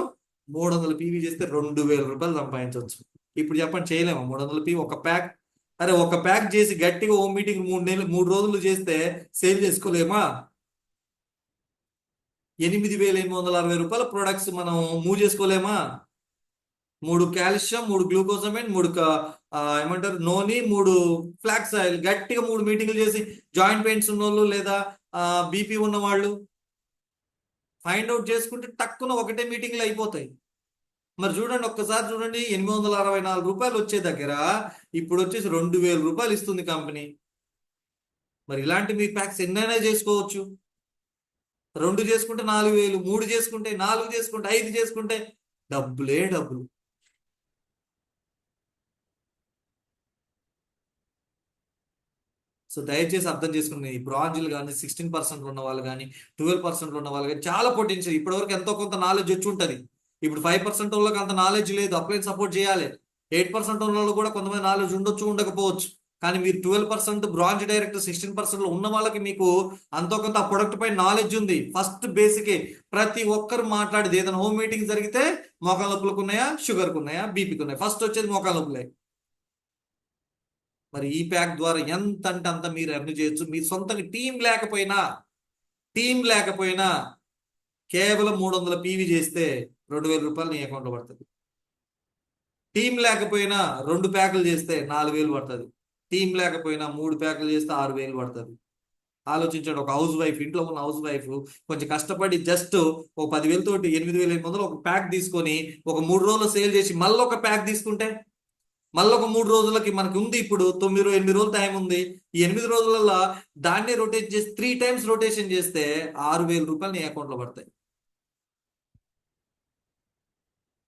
300 పీవీ చేస్తే 2,000 రూపాయలు సంపాదించవచ్చు. ఇప్పుడు చెప్పండి, చేయలేమా 300 పీవీ ఒక ప్యాక్? అరే ఒక ప్యాక్ చేసి గట్టిగా హోమ్ మీటింగ్ 3 రోజులు చేస్తే సేల్ చేసుకోలేమా? 8,860 రూపాయల ప్రొడక్ట్స్ మనం మూవ్ చేసుకోలేమా? 3 కాల్షియం, 3 గ్లూకోజమైన్, 3 ఏమంటారు నోని, 3 ఫ్లాక్స్ ఆయిల్, గట్టిగా 3 మీటింగ్లు చేసి జాయింట్ పెయిన్స్ ఉన్న వాళ్ళు లేదా బీపీ ఉన్న వాళ్ళు ఫైండ్ అవుట్ చేసుకుంటే టక్కున ఒకటే మీటింగ్లు అయిపోతాయి. మరి చూడండి, ఒక్కసారి చూడండి, 864 రూపాయలు వచ్చే దగ్గర ఇప్పుడు వచ్చేసి 2,000 రూపాయలు ఇస్తుంది కంపెనీ. మరి ఇలాంటి మీ ప్యాక్స్ ఎన్నైనా చేసుకోవచ్చు. 2 చేసుకుంటే 4,000, 3 చేసుకుంటే, 4 చేసుకుంటే, 5 చేసుకుంటే డబ్బులే డబ్బులు. సో దయచేసి అర్థం చేసుకుని, ఈ బ్రాంజ్లు కానీ 16% ఉన్న వాళ్ళు కానీ 12% ఉన్న వాళ్ళు కానీ చాలా పొటెన్షియల్. ఇప్పటివరకు ఎంతో కొంత నాలెడ్జ్ వచ్చి ఉంటుంది. ఇప్పుడు 5% వాళ్ళకి అంత నాలెడ్జ్ లేదు, అప్లైన్ సపోర్ట్ చేయాలి. 8% ఉన్న వాళ్ళు కూడా కొంతమంది నాలెడ్జ్ ఉండొచ్చు, ఉండకపోవచ్చు. కానీ మీరు 12% బ్రాంజ్ డైరెక్టర్ 16%లో ఉన్న వాళ్ళకి మీకు అంతో కొంత ఆ ప్రొడక్ట్ పై నాలెడ్జ్ ఉంది. ఫస్ట్ బేసిక్ ప్రతి ఒక్కరు మాట్లాడేది ఏదైనా హోమ్ మీటింగ్ జరిగితే మోకాళ్ళ నొప్పులకు ఉన్నాయా, షుగర్కి ఉన్నాయా, బీపీకి ఉన్నాయా, ఫస్ట్ వచ్చేది మోకాళ్ళ నొప్పులే. మరి ఈ ప్యాక్ ద్వారా ఎంత అంటే అంత మీరు ఎర్న్ చేయొచ్చు. మీ సొంతంగా టీం లేకపోయినా కేవలం 300 పీవీ చేస్తే 2,000 రూపాయలు నీ అకౌంట్లో పడుతుంది. టీం లేకపోయినా 2 ప్యాకులు చేస్తే 4,000 పడుతుంది. టీం లేకపోయినా 3 ప్యాకులు చేస్తే 6,000 పడుతుంది. ఆలోచించండి, ఒక హౌస్ వైఫ్, ఇంట్లో ఉన్న హౌస్ వైఫ్ కొంచెం కష్టపడి జస్ట్ ఒక 10,000 తోటి 8,800 ఒక ప్యాక్ తీసుకొని ఒక 3 రోజులు సేల్ చేసి మళ్ళీ ఒక ప్యాక్ తీసుకుంటే, మళ్ళీ ఒక 3 రోజులకి మనకి ఉంది ఇప్పుడు 9 8 రోజులు టైం ఉంది. ఈ 8 రోజులలో దాన్ని రొటేట్ చేసి 3 టైమ్స్ రొటేషన్ చేస్తే 6,000 రూపాయలు నీ అకౌంట్లో పడతాయి.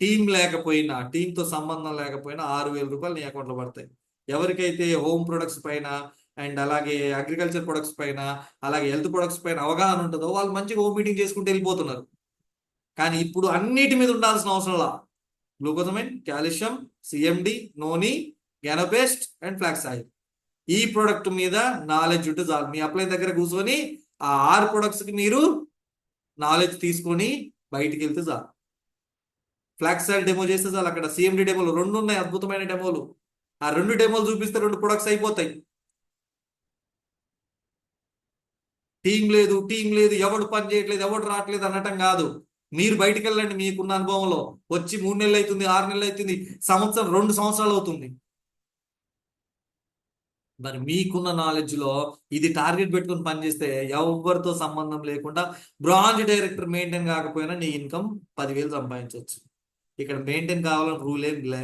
టీం లేకపోయినా, టీంతో సంబంధం లేకపోయినా 6,000 రూపాయలు నీ అకౌంట్లో పడతాయి. ఎవరికైతే హోమ్ ప్రొడక్ట్స్ పైన అండ్ అలాగే అగ్రికల్చర్ ప్రొడక్ట్స్ పైన అలాగే హెల్త్ ప్రొడక్ట్స్ పైన అవగాహన ఉంటుందో వాళ్ళు మంచిగా హోమ్ మీటింగ్ చేసుకుంటూ వెళ్ళిపోతున్నారు. కానీ ఇప్పుడు అన్నిటి మీద ఉండాల్సిన అవసరంలా, గ్లూకోజమైన్, కాల్షియం, సిఎండి, నోని, గ్యానోపేస్ట్ అండ్ ఫ్లాక్స్ ఆయిల్, ఈ ప్రొడక్ట్ మీద నాలెడ్జ్ ఉంటే చాలు. మీ అప్లై దగ్గర కూర్చొని ఆ 6 ప్రొడక్ట్స్కి మీరు నాలెడ్జ్ తీసుకొని బయటికి వెళ్తే చాలు. ఫ్లాక్స్ ఆయిల్ డెమో చేస్తే చాలు. అక్కడ సిఎండి డెమోలు 2 ఉన్నాయి, అద్భుతమైన డెమోలు. ఆ 2 డెమోలు చూపిస్తే 2 ప్రొడక్ట్స్ అయిపోతాయి. టీం లేదు, ఎవడు పని చేయట్లేదు, ఎవడు రావట్లేదు అనటం కాదు. మీరు బయటికి వెళ్ళండి, మీకున్న అనుభవంలో వచ్చి 3 నెలలు అవుతుంది, 6 నెలలు అవుతుంది, సంవత్సరం, 2 సంవత్సరాలు అవుతుంది. మరి మీకున్న నాలెడ్జ్ లో ఇది టార్గెట్ పెట్టుకుని పనిచేస్తే ఎవరితో సంబంధం లేకుండా బ్రాంచ్ డైరెక్టర్ మెయింటైన్ కాకపోయినా నీ ఇన్కమ్ 10,000 సంపాదించవచ్చు. ఇక్కడ మెయింటైన్ కావాలని రూల్ ఏం లే.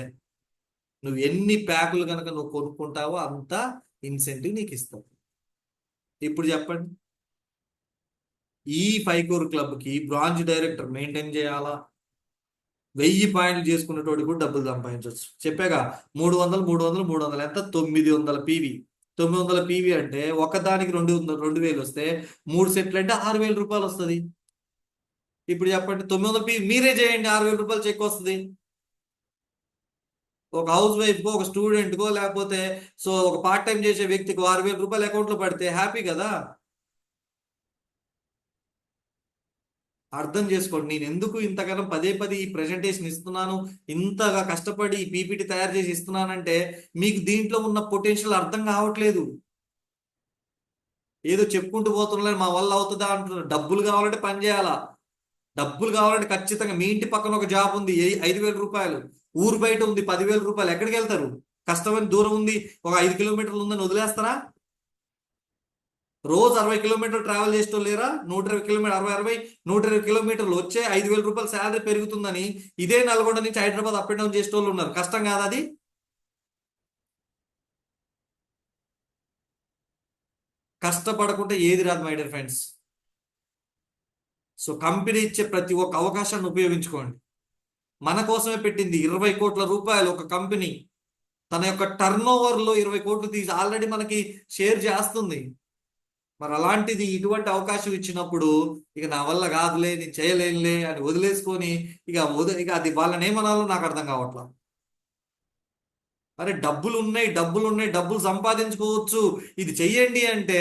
నువ్వు ఎన్ని ప్యాకులు కనుక నువ్వు కొనుక్కుంటావో అంత ఇన్సెంటివ్ నీకు ఇస్తావు. ఇప్పుడు చెప్పండి, ఈ 5 కోర్ క్లబ్ కి బ్రాంచ్ డైరెక్టర్ మెయింటైన్ చేయాలా? 1000 పాయింట్లు చేసుకున్నటోడి కూడా డబ్బులు సంపాదించవచ్చు. చెప్పాగా, 300 300 300 ఎంత? 900 పీవీ. 900 పీవీ అంటే ఒకదానికి 2,000 వస్తే 3 సెట్లు అంటే 6,000 రూపాయలు వస్తుంది. ఇప్పుడు చెప్పండి, 900 పీవీ మీరే చేయండి, 6,000 రూపాయలు చెక్ వస్తుంది. ఒక హౌస్ వైఫ్ కో, ఒక స్టూడెంట్ కో, లేకపోతే ఒక పార్ట్ టైం చేసే వ్యక్తికి 6,000 రూపాయలు అకౌంట్ లో పడితే హ్యాపీ కదా. అర్థం చేసుకోండి, నేను ఎందుకు ఇంతగానో పదే పదే ఈ ప్రెజెంటేషన్ ఇస్తున్నాను, ఇంతగా కష్టపడి ఈ పీపీటీ తయారు చేసి ఇస్తున్నానంటే మీకు దీంట్లో ఉన్న పొటెన్షియల్ అర్థం కావట్లేదు. ఏదో చెప్పుకుంటూ పోతున్నారు, మా వల్ల అవుతుందా అంటున్నారు. డబ్బులు కావాలంటే పని చేయాలా? డబ్బులు కావాలంటే ఖచ్చితంగా మీ ఇంటి పక్కన ఒక జాబ్ ఉంది, 5,000 రూపాయలు, ఊరు బయట ఉంది 10,000 రూపాయలు, ఎక్కడికి వెళ్తారు? కష్టమైన దూరం ఉంది, ఒక 5 కిలోమీటర్లు ఉందని వదిలేస్తారా? రోజు 60 కిలోమీటర్లు ట్రావెల్ చేస్తూ లేరా? 120 కిలోమీటర్ 120 కిలోమీటర్లు వచ్చే 5,000 రూపాయలు శాలరీ పెరుగుతుందని ఇదే నల్గొండ నుంచి హైదరాబాద్ అప్ అండ్ డౌన్ చేసే వాళ్ళు ఉన్నారు. కష్టం కాదా అది? కష్టపడకుంటే ఏది రాదు మై డియర్ ఫ్రెండ్స్. కంపెనీ ఇచ్చే ప్రతి ఒక్క అవకాశాన్ని ఉపయోగించుకోండి. మన కోసమే పెట్టింది 20 కోట్ల రూపాయలు ఒక కంపెనీ. తన యొక్క టర్న్ ఓవర్ లో 20 కోట్లు తీసి ఆల్రెడీ మనకి షేర్ చేస్తుంది. మరి అలాంటిది ఇటువంటి అవకాశం ఇచ్చినప్పుడు ఇక నా వల్ల కాదులే, నేను చేయలేనులే అని వదిలేసుకొని ఇక అది వాళ్ళని ఏమనాలో నాకు అర్థం కావట్లా. అరే డబ్బులు సంపాదించుకోవచ్చు, ఇది చెయ్యండి అంటే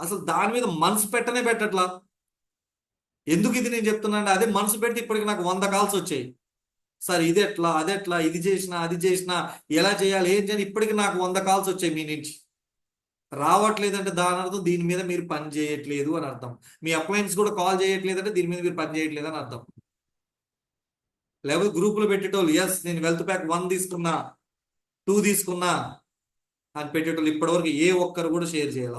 అసలు దాని మీద మనసు పెట్టట్లా. ఎందుకు ఇది నేను చెప్తున్నాను? అదే మనసు పెట్టి ఇప్పటికి నాకు 100 కాల్స్ వచ్చాయి. సార్ ఇది ఎట్లా, అదెట్లా, ఇది చేసినా అది చేసినా, ఎలా చేయాలి, ఏం చేయాలి, ఇప్పటికి నాకు 100 కాల్స్ వచ్చాయి మీ నుంచి. రావట్లేదంటే దాని అర్థం దీని మీద మీరు పని చేయట్లేదు అని అర్థం. మీ అప్లయన్స్ కూడా కాల్ చేయట్లేదంటే దీని మీద మీరు పని చేయట్లేదు అని అర్థం. లేకపోతే గ్రూపులు పెట్టేటోళ్ళు, ఎస్ నేను వెల్త్ ప్యాక్ 1 తీసుకున్నా, 2 తీసుకున్నా అని పెట్టేటోళ్ళు ఇప్పటివరకు ఏ ఒక్కరు కూడా షేర్ చేయాల.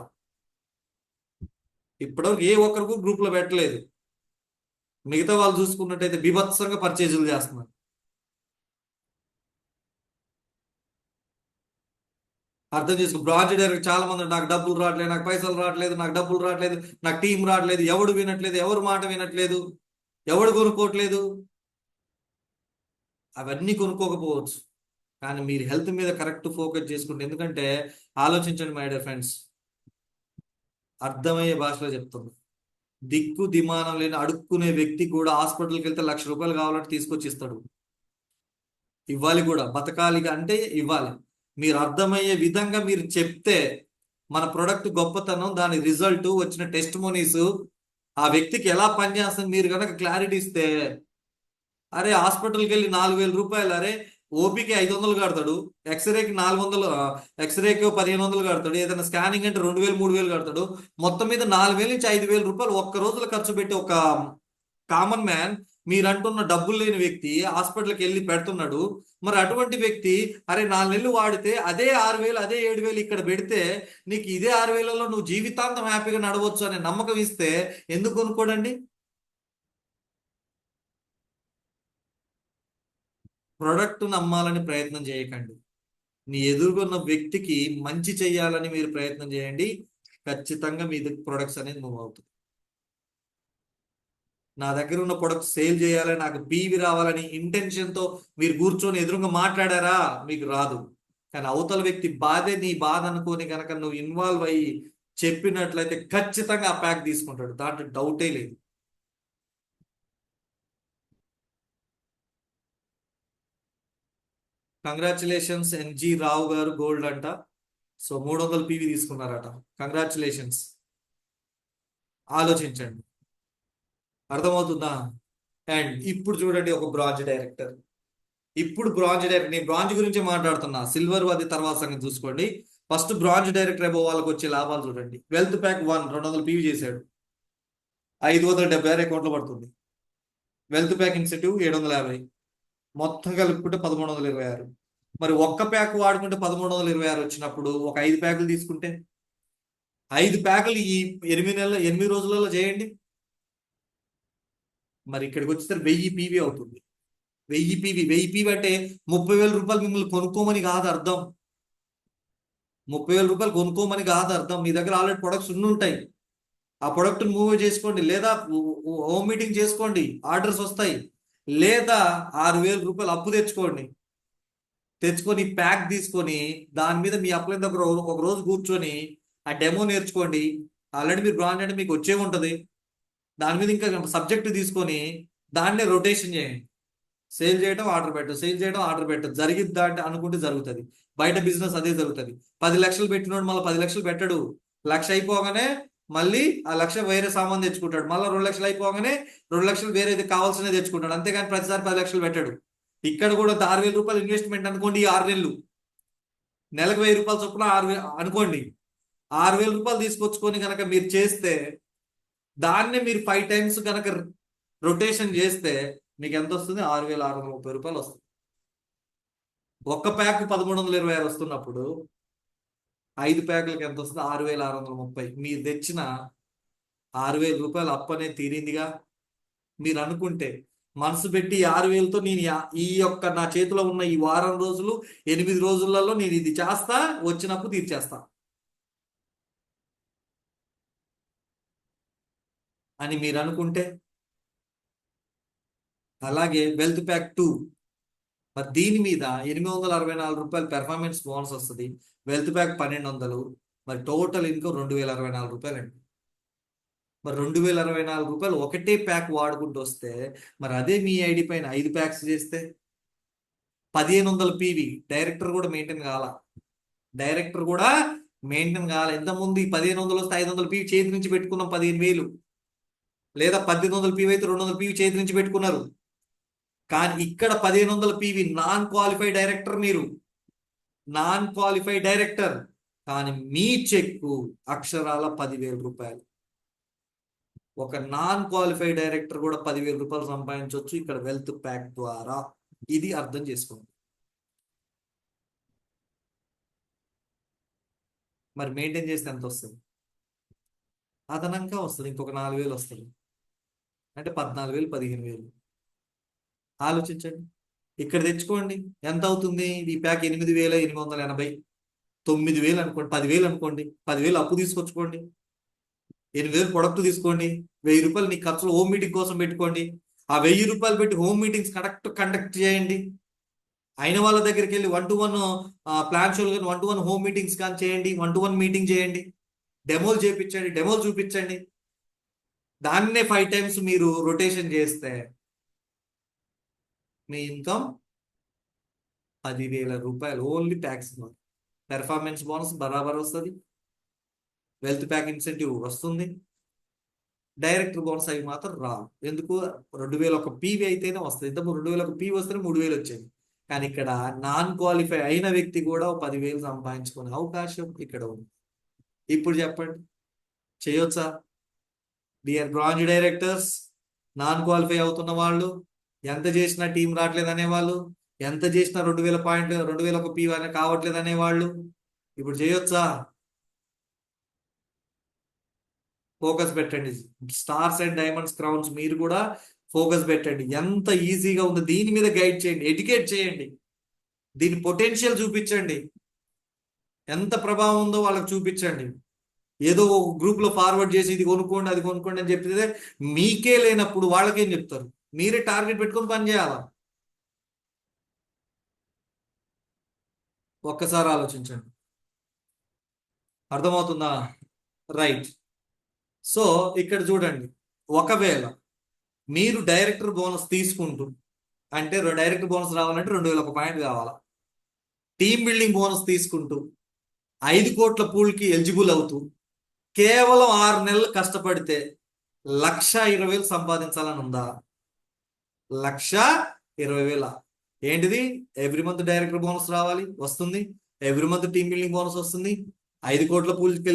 ఇప్పటివరకు ఏ ఒక్కరు కూడా గ్రూప్ లో పెట్టలేదు. మిగతా వాళ్ళు చూసుకున్నట్టయితే బీభత్సంగా పర్చేజులు చేస్తున్నారు. అర్థం చేసుకో, బ్రాంచ్ డైరెక్టర్ చాలా మంది నాకు డబ్బులు రావట్లేదు, నాకు పైసలు రావట్లేదు, నాకు డబ్బులు రావట్లేదు, నాకు టీం రావట్లేదు, ఎవడు వినట్లేదు, ఎవరు మాట వినట్లేదు, ఎవడు కొనుక్కోవట్లేదు. అవన్నీ కొనుక్కోకపోవచ్చు, కానీ మీరు హెల్త్ మీద కరెక్ట్ ఫోకస్ చేసుకుంటే. ఎందుకంటే ఆలోచించండి మై డియర్ ఫ్రెండ్స్, అర్థమయ్యే భాషలో చెప్తుంది. దిక్కు దిమానం లేని అడుక్కునే వ్యక్తి కూడా హాస్పిటల్కి వెళ్తే 1,00,000 రూపాయలు కావాలంటే తీసుకొచ్చి ఇస్తాడు. ఇవ్వాలి కూడా, బతకాలి అంటే ఇవ్వాలి. మీరు అర్థమయ్యే విధంగా మీరు చెప్తే మన ప్రొడక్ట్ గొప్పతనం, దాని రిజల్ట్, వచ్చిన టెస్ట్ మోనీస్, ఆ వ్యక్తికి ఎలా పనిచేస్తుంది మీరు కనుక క్లారిటీ ఇస్తే, అరే హాస్పిటల్కి వెళ్ళి 4,000 రూపాయలు, అరే ఓపీకి 500 కడతాడు, ఎక్స్రేకి 400, ఎక్స్రేకి 1,500 కడతాడు, ఏదైనా స్కానింగ్ అంటే 2,000 3,000 కడతాడు, మొత్తం మీద 4,000 నుంచి 5,000 రూపాయలు ఒక్క రోజులో ఖర్చు పెట్టి ఒక కామన్ మ్యాన్, మీరు అంటున్న డబ్బులు లేని వ్యక్తి హాస్పిటల్కి వెళ్ళి పెడుతున్నాడు. మరి అటువంటి వ్యక్తి అరే 4 నెలలు వాడితే అదే 6,000 అదే 7,000 ఇక్కడ పెడితే నీకు ఇదే 6,000లో నువ్వు జీవితాంతం హ్యాపీగా నడవచ్చు అనే నమ్మకం ఇస్తే ఎందుకు కొనుక్కోడండి? ప్రొడక్ట్ నమ్మాలని ప్రయత్నం చేయకండి. నీ ఎదుర్కొన్న వ్యక్తికి మంచి చేయాలని మీరు ప్రయత్నం చేయండి. ఖచ్చితంగా మీ ప్రొడక్ట్స్ అనేది మూవ్ అవుతుంది. నా దగ్గర ఉన్న ప్రొడక్ట్స్ సేల్ చేయాలని, నాకు పీవి రావాలని ఇంటెన్షన్తో మీరు కూర్చొని ఎదురుగా మాట్లాడారా, మీకు రాదు. కానీ అవతల వ్యక్తి బాధే నీ బాధ అనుకోని కనుక నువ్వు ఇన్వాల్వ్ అయ్యి చెప్పినట్లయితే ఖచ్చితంగా ఆ ప్యాక్ తీసుకుంటాడు, దాంట్లో డౌటే లేదు. కంగ్రాచులేషన్స్ ఎన్జి రావు గారు, గోల్డ్ అంట. 300 పీవీ తీసుకున్నారట, కంగ్రాచులేషన్స్. ఆలోచించండి, అర్థమవుతుందా? అండ్ ఇప్పుడు చూడండి, ఒక బ్రాంచ్ డైరెక్టర్. నేను బ్రాంచ్ గురించి మాట్లాడుతున్నా, సిల్వర్ అది తర్వాత సంగతి చూసుకోండి. ఫస్ట్ బ్రాంచ్ డైరెక్టర్ అబో వాళ్ళకి వచ్చే లాభాలు చూడండి. వెల్త్ ప్యాక్ 1 200 పీవీ చేశాడు, 576 అకౌంట్లో పడుతుంది. వెల్త్ ప్యాక్ ఇన్సెంటివ్ 750, మొత్తం కలుపుకుంటే 1326. మరి ఒక్క ప్యాక్ వాడుకుంటే 1326 వచ్చినప్పుడు ఒక 5 ప్యాకులు తీసుకుంటే 5 ప్యాకులు ఈ 8 రోజులలో చేయండి. మరి ఇక్కడికి వచ్చేసరికి 1000 పీవీ అవుతుంది. 1000 పీవీ అంటే 30,000 రూపాయలు మిమ్మల్ని కొనుక్కోమని కాదు అర్థం. 30,000 రూపాయలు కొనుక్కోమని కాదు అర్థం. మీ దగ్గర ఆల్రెడీ ప్రొడక్ట్స్ ఉంటాయి. ఆ ప్రొడక్ట్ మూవ్ చేసుకోండి, లేదా హోమ్ మీటింగ్ చేసుకోండి, ఆర్డర్స్ వస్తాయి. లేదా 6,000 రూపాయలు అప్పు తెచ్చుకొని ప్యాక్ తీసుకొని దాని మీద మీ అప్లై దగ్గర ఒక రోజు కూర్చొని ఆ డెమో నేర్చుకోండి. ఆల్రెడీ మీరు బ్రాండ్ అంటే మీకు వచ్చే ఉంటుంది. దాని మీద ఇంకా సబ్జెక్ట్ తీసుకొని దాన్నే రొటేషన్ చేయండి. సేల్ చేయడం ఆర్డర్ పెట్టదు, సేల్ చేయడం ఆర్డర్ పెట్టదు. జరిగిద్దా అంటే అనుకుంటే జరుగుతుంది. బయట బిజినెస్ అదే జరుగుతుంది. 10 లక్షలు పెట్టినోడు మళ్ళీ 10 లక్షలు పెట్టడు. 1,00,000 అయిపోగానే మళ్ళీ ఆ 1,00,000 వేరే సామాన్ తెచ్చుకుంటాడు. మళ్ళీ 2 లక్షలు అయిపోగానే 2 లక్షలు వేరేది కావాల్సినవి తెచ్చుకుంటాడు. అంతేగాని ప్రతిసారి 10 లక్షలు పెట్టాడు. ఇక్కడ కూడా 6,000 రూపాయలు ఇన్వెస్ట్మెంట్ అనుకోండి. 6 నెలలు, నెలకు 1,000 రూపాయలు చొప్పున 6,000 అనుకోండి. 6,000 రూపాయలు తీసుకొచ్చుకొని కనుక మీరు చేస్తే దాన్నే మీరు 5 టైమ్స్ కనుక రొటేషన్ చేస్తే మీకు ఎంత వస్తుంది? 6,630 రూపాయలు వస్తుంది. ఒక్క ప్యాక్ 1,326 వస్తున్నప్పుడు 5 ప్యాకులకి ఎంత వస్తుంది? 6,630. మీరు తెచ్చిన 6,000 రూపాయలు అప్పనే తీరిందిగా. మీరు అనుకుంటే మనసు పెట్టి 6,000తో నేను ఈ యొక్క నా చేతిలో ఉన్న ఈ వారం రోజులు 8 రోజులలో నేను ఇది చేస్తా, వచ్చినప్పుడు తీర్చేస్తా అని మీరు అనుకుంటే. అలాగే వెల్త్ ప్యాక్ 2, మరి దీని మీద 864 రూపాయలు పెర్ఫార్మెన్స్ బోనస్ వస్తుంది. వెల్త్ ప్యాక్ 1,200, మరి టోటల్ ఇన్కమ్ 2,064 రూపాయలు అండి. మరి 2,064 రూపాయలు ఒకటే ప్యాక్ వాడుకుంటూ వస్తే, మరి అదే మీ ఐడి పైన 5 ప్యాక్స్ చేస్తే 1,500 పీవీ. డైరెక్టర్ కూడా మెయింటైన్ కావాలా. ఎంతమంది 1,500 వస్తే 500 పీవీ చేతి నుంచి పెట్టుకున్నాం 15,000, లేదా 1,800 పీవీ అయితే 200 పీవీ చేతి నుంచి పెట్టుకున్నారు. కానీ ఇక్కడ 1,500 పీవీ నాన్ క్వాలిఫైడ్ డైరెక్టర్, మీరు నాన్ క్వాలిఫైడ్ డైరెక్టర్, కానీ మీ చెక్కు అక్షరాల 10,000 రూపాయలు. ఒక నాన్ క్వాలిఫైడ్ డైరెక్టర్ కూడా 10,000 రూపాయలు సంపాదించవచ్చు ఇక్కడ వెల్త్ ప్యాక్ ద్వారా. ఇది అర్థం చేసుకోండి. మరి మెయింటైన్ చేస్తే ఎంత వస్తుంది? అదనంగా వస్తుంది, ఇంకొక 4,000 వస్తుంది. అంటే 14,000, 15,000. ఆలోచించండి. ఇక్కడ తెచ్చుకోండి, ఎంత అవుతుంది? ఈ ప్యాక్ 8,880, 9,000 అనుకోండి, 10,000 అనుకోండి. 10,000 అప్పు తీసుకొచ్చుకోండి, 8,000 ప్రొడక్ట్ తీసుకోండి, 1,000 రూపాయలు నీ ఖర్చులు హోమ్ మీటింగ్ కోసం పెట్టుకోండి. ఆ 1,000 రూపాయలు పెట్టి హోమ్ మీటింగ్స్ కండక్ట్ చేయండి. అయిన వాళ్ళ దగ్గరికి వెళ్ళి 1-to-1 ప్లాన్ షోలు కానీ 1-to-1 హోమ్ మీటింగ్స్ కానీ చేయండి. 1-to-1 మీటింగ్ చేయండి, డెమోలు చేయించండి, డెమోలు చూపించండి. దాన్నే 5 టైమ్స్ మీరు రొటేషన్ చేస్తే మీ ఇన్కమ్ 10,000 రూపాయలు ఓన్లీ ట్యాక్స్. పెర్ఫార్మెన్స్ బోనస్ బరాబర్ వస్తుంది, వెల్త్ ప్యాక్ ఇన్సెంటివ్ వస్తుంది, డైరెక్టర్ బోనస్ అవి మాత్రం రావు. ఎందుకు? 2,001 పీవీ అయితేనే వస్తుంది. ఇంతకు 2,001 పీవీ వస్తేనే 3,000 వచ్చేది. కానీ ఇక్కడ నాన్ క్వాలిఫై అయిన వ్యక్తి కూడా 10,000 సంపాదించుకునే అవకాశం ఇక్కడ ఉంది. ఇప్పుడు చెప్పండి, చేయొచ్చా? Dear branch directors, non qualify అవుతున్న వాళ్ళు, ఎంత చేసినా టీం రావట్లేదు అనేవాళ్ళు, ఎంత చేసినా 2,000 పాయింట్ 2,001 పీవీ అనే కావట్లేదు అనేవాళ్ళు, ఇప్పుడు చేయొచ్చా? ఫోకస్ పెట్టండి. స్టార్స్ అండ్ డైమండ్స్ క్రౌన్స్ మీరు కూడా ఫోకస్ పెట్టండి. ఎంత ఈజీగా ఉందో దీని మీద గైడ్ చేయండి, ఎడ్యుకేట్ చేయండి, దీని పొటెన్షియల్ చూపించండి, ఎంత ప్రభావం ఉందో వాళ్ళకి చూపించండి. ఏదో గ్రూప్ లో ఫార్వర్డ్ చేసి ఇది కొనుక్కోండి అది కొనుక్కోండి అని చెప్తే మీకే లేనప్పుడు వాళ్ళకేం చెప్తారు? మీరే టార్గెట్ పెట్టుకొని పని చేయాలా? ఒక్కసారి ఆలోచించండి. అర్థమవుతుందా? రైట్. సో ఇక్కడ చూడండి, ఒకవేళ మీరు డైరెక్టర్ బోనస్ తీసుకుంటూ, అంటే డైరెక్టర్ బోనస్ రావాలంటే 2,001 పాయింట్ కావాలా. టీమ్ బిల్డింగ్ బోనస్ తీసుకుంటూ 5 కోట్ల పూల్కి ఎలిజిబుల్ అవుతూ కేవలం 6 నెలలు కష్టపడితే 1,20,000 సంపాదించాలని ఉందా? 1,20,000. ఏంటిది? ఎవ్రీ మంత్ డైరెక్టర్ బోనస్ రావాలి, వస్తుంది. Every month team building bonus వస్తుంది. 5 కోట్ల పూల్కి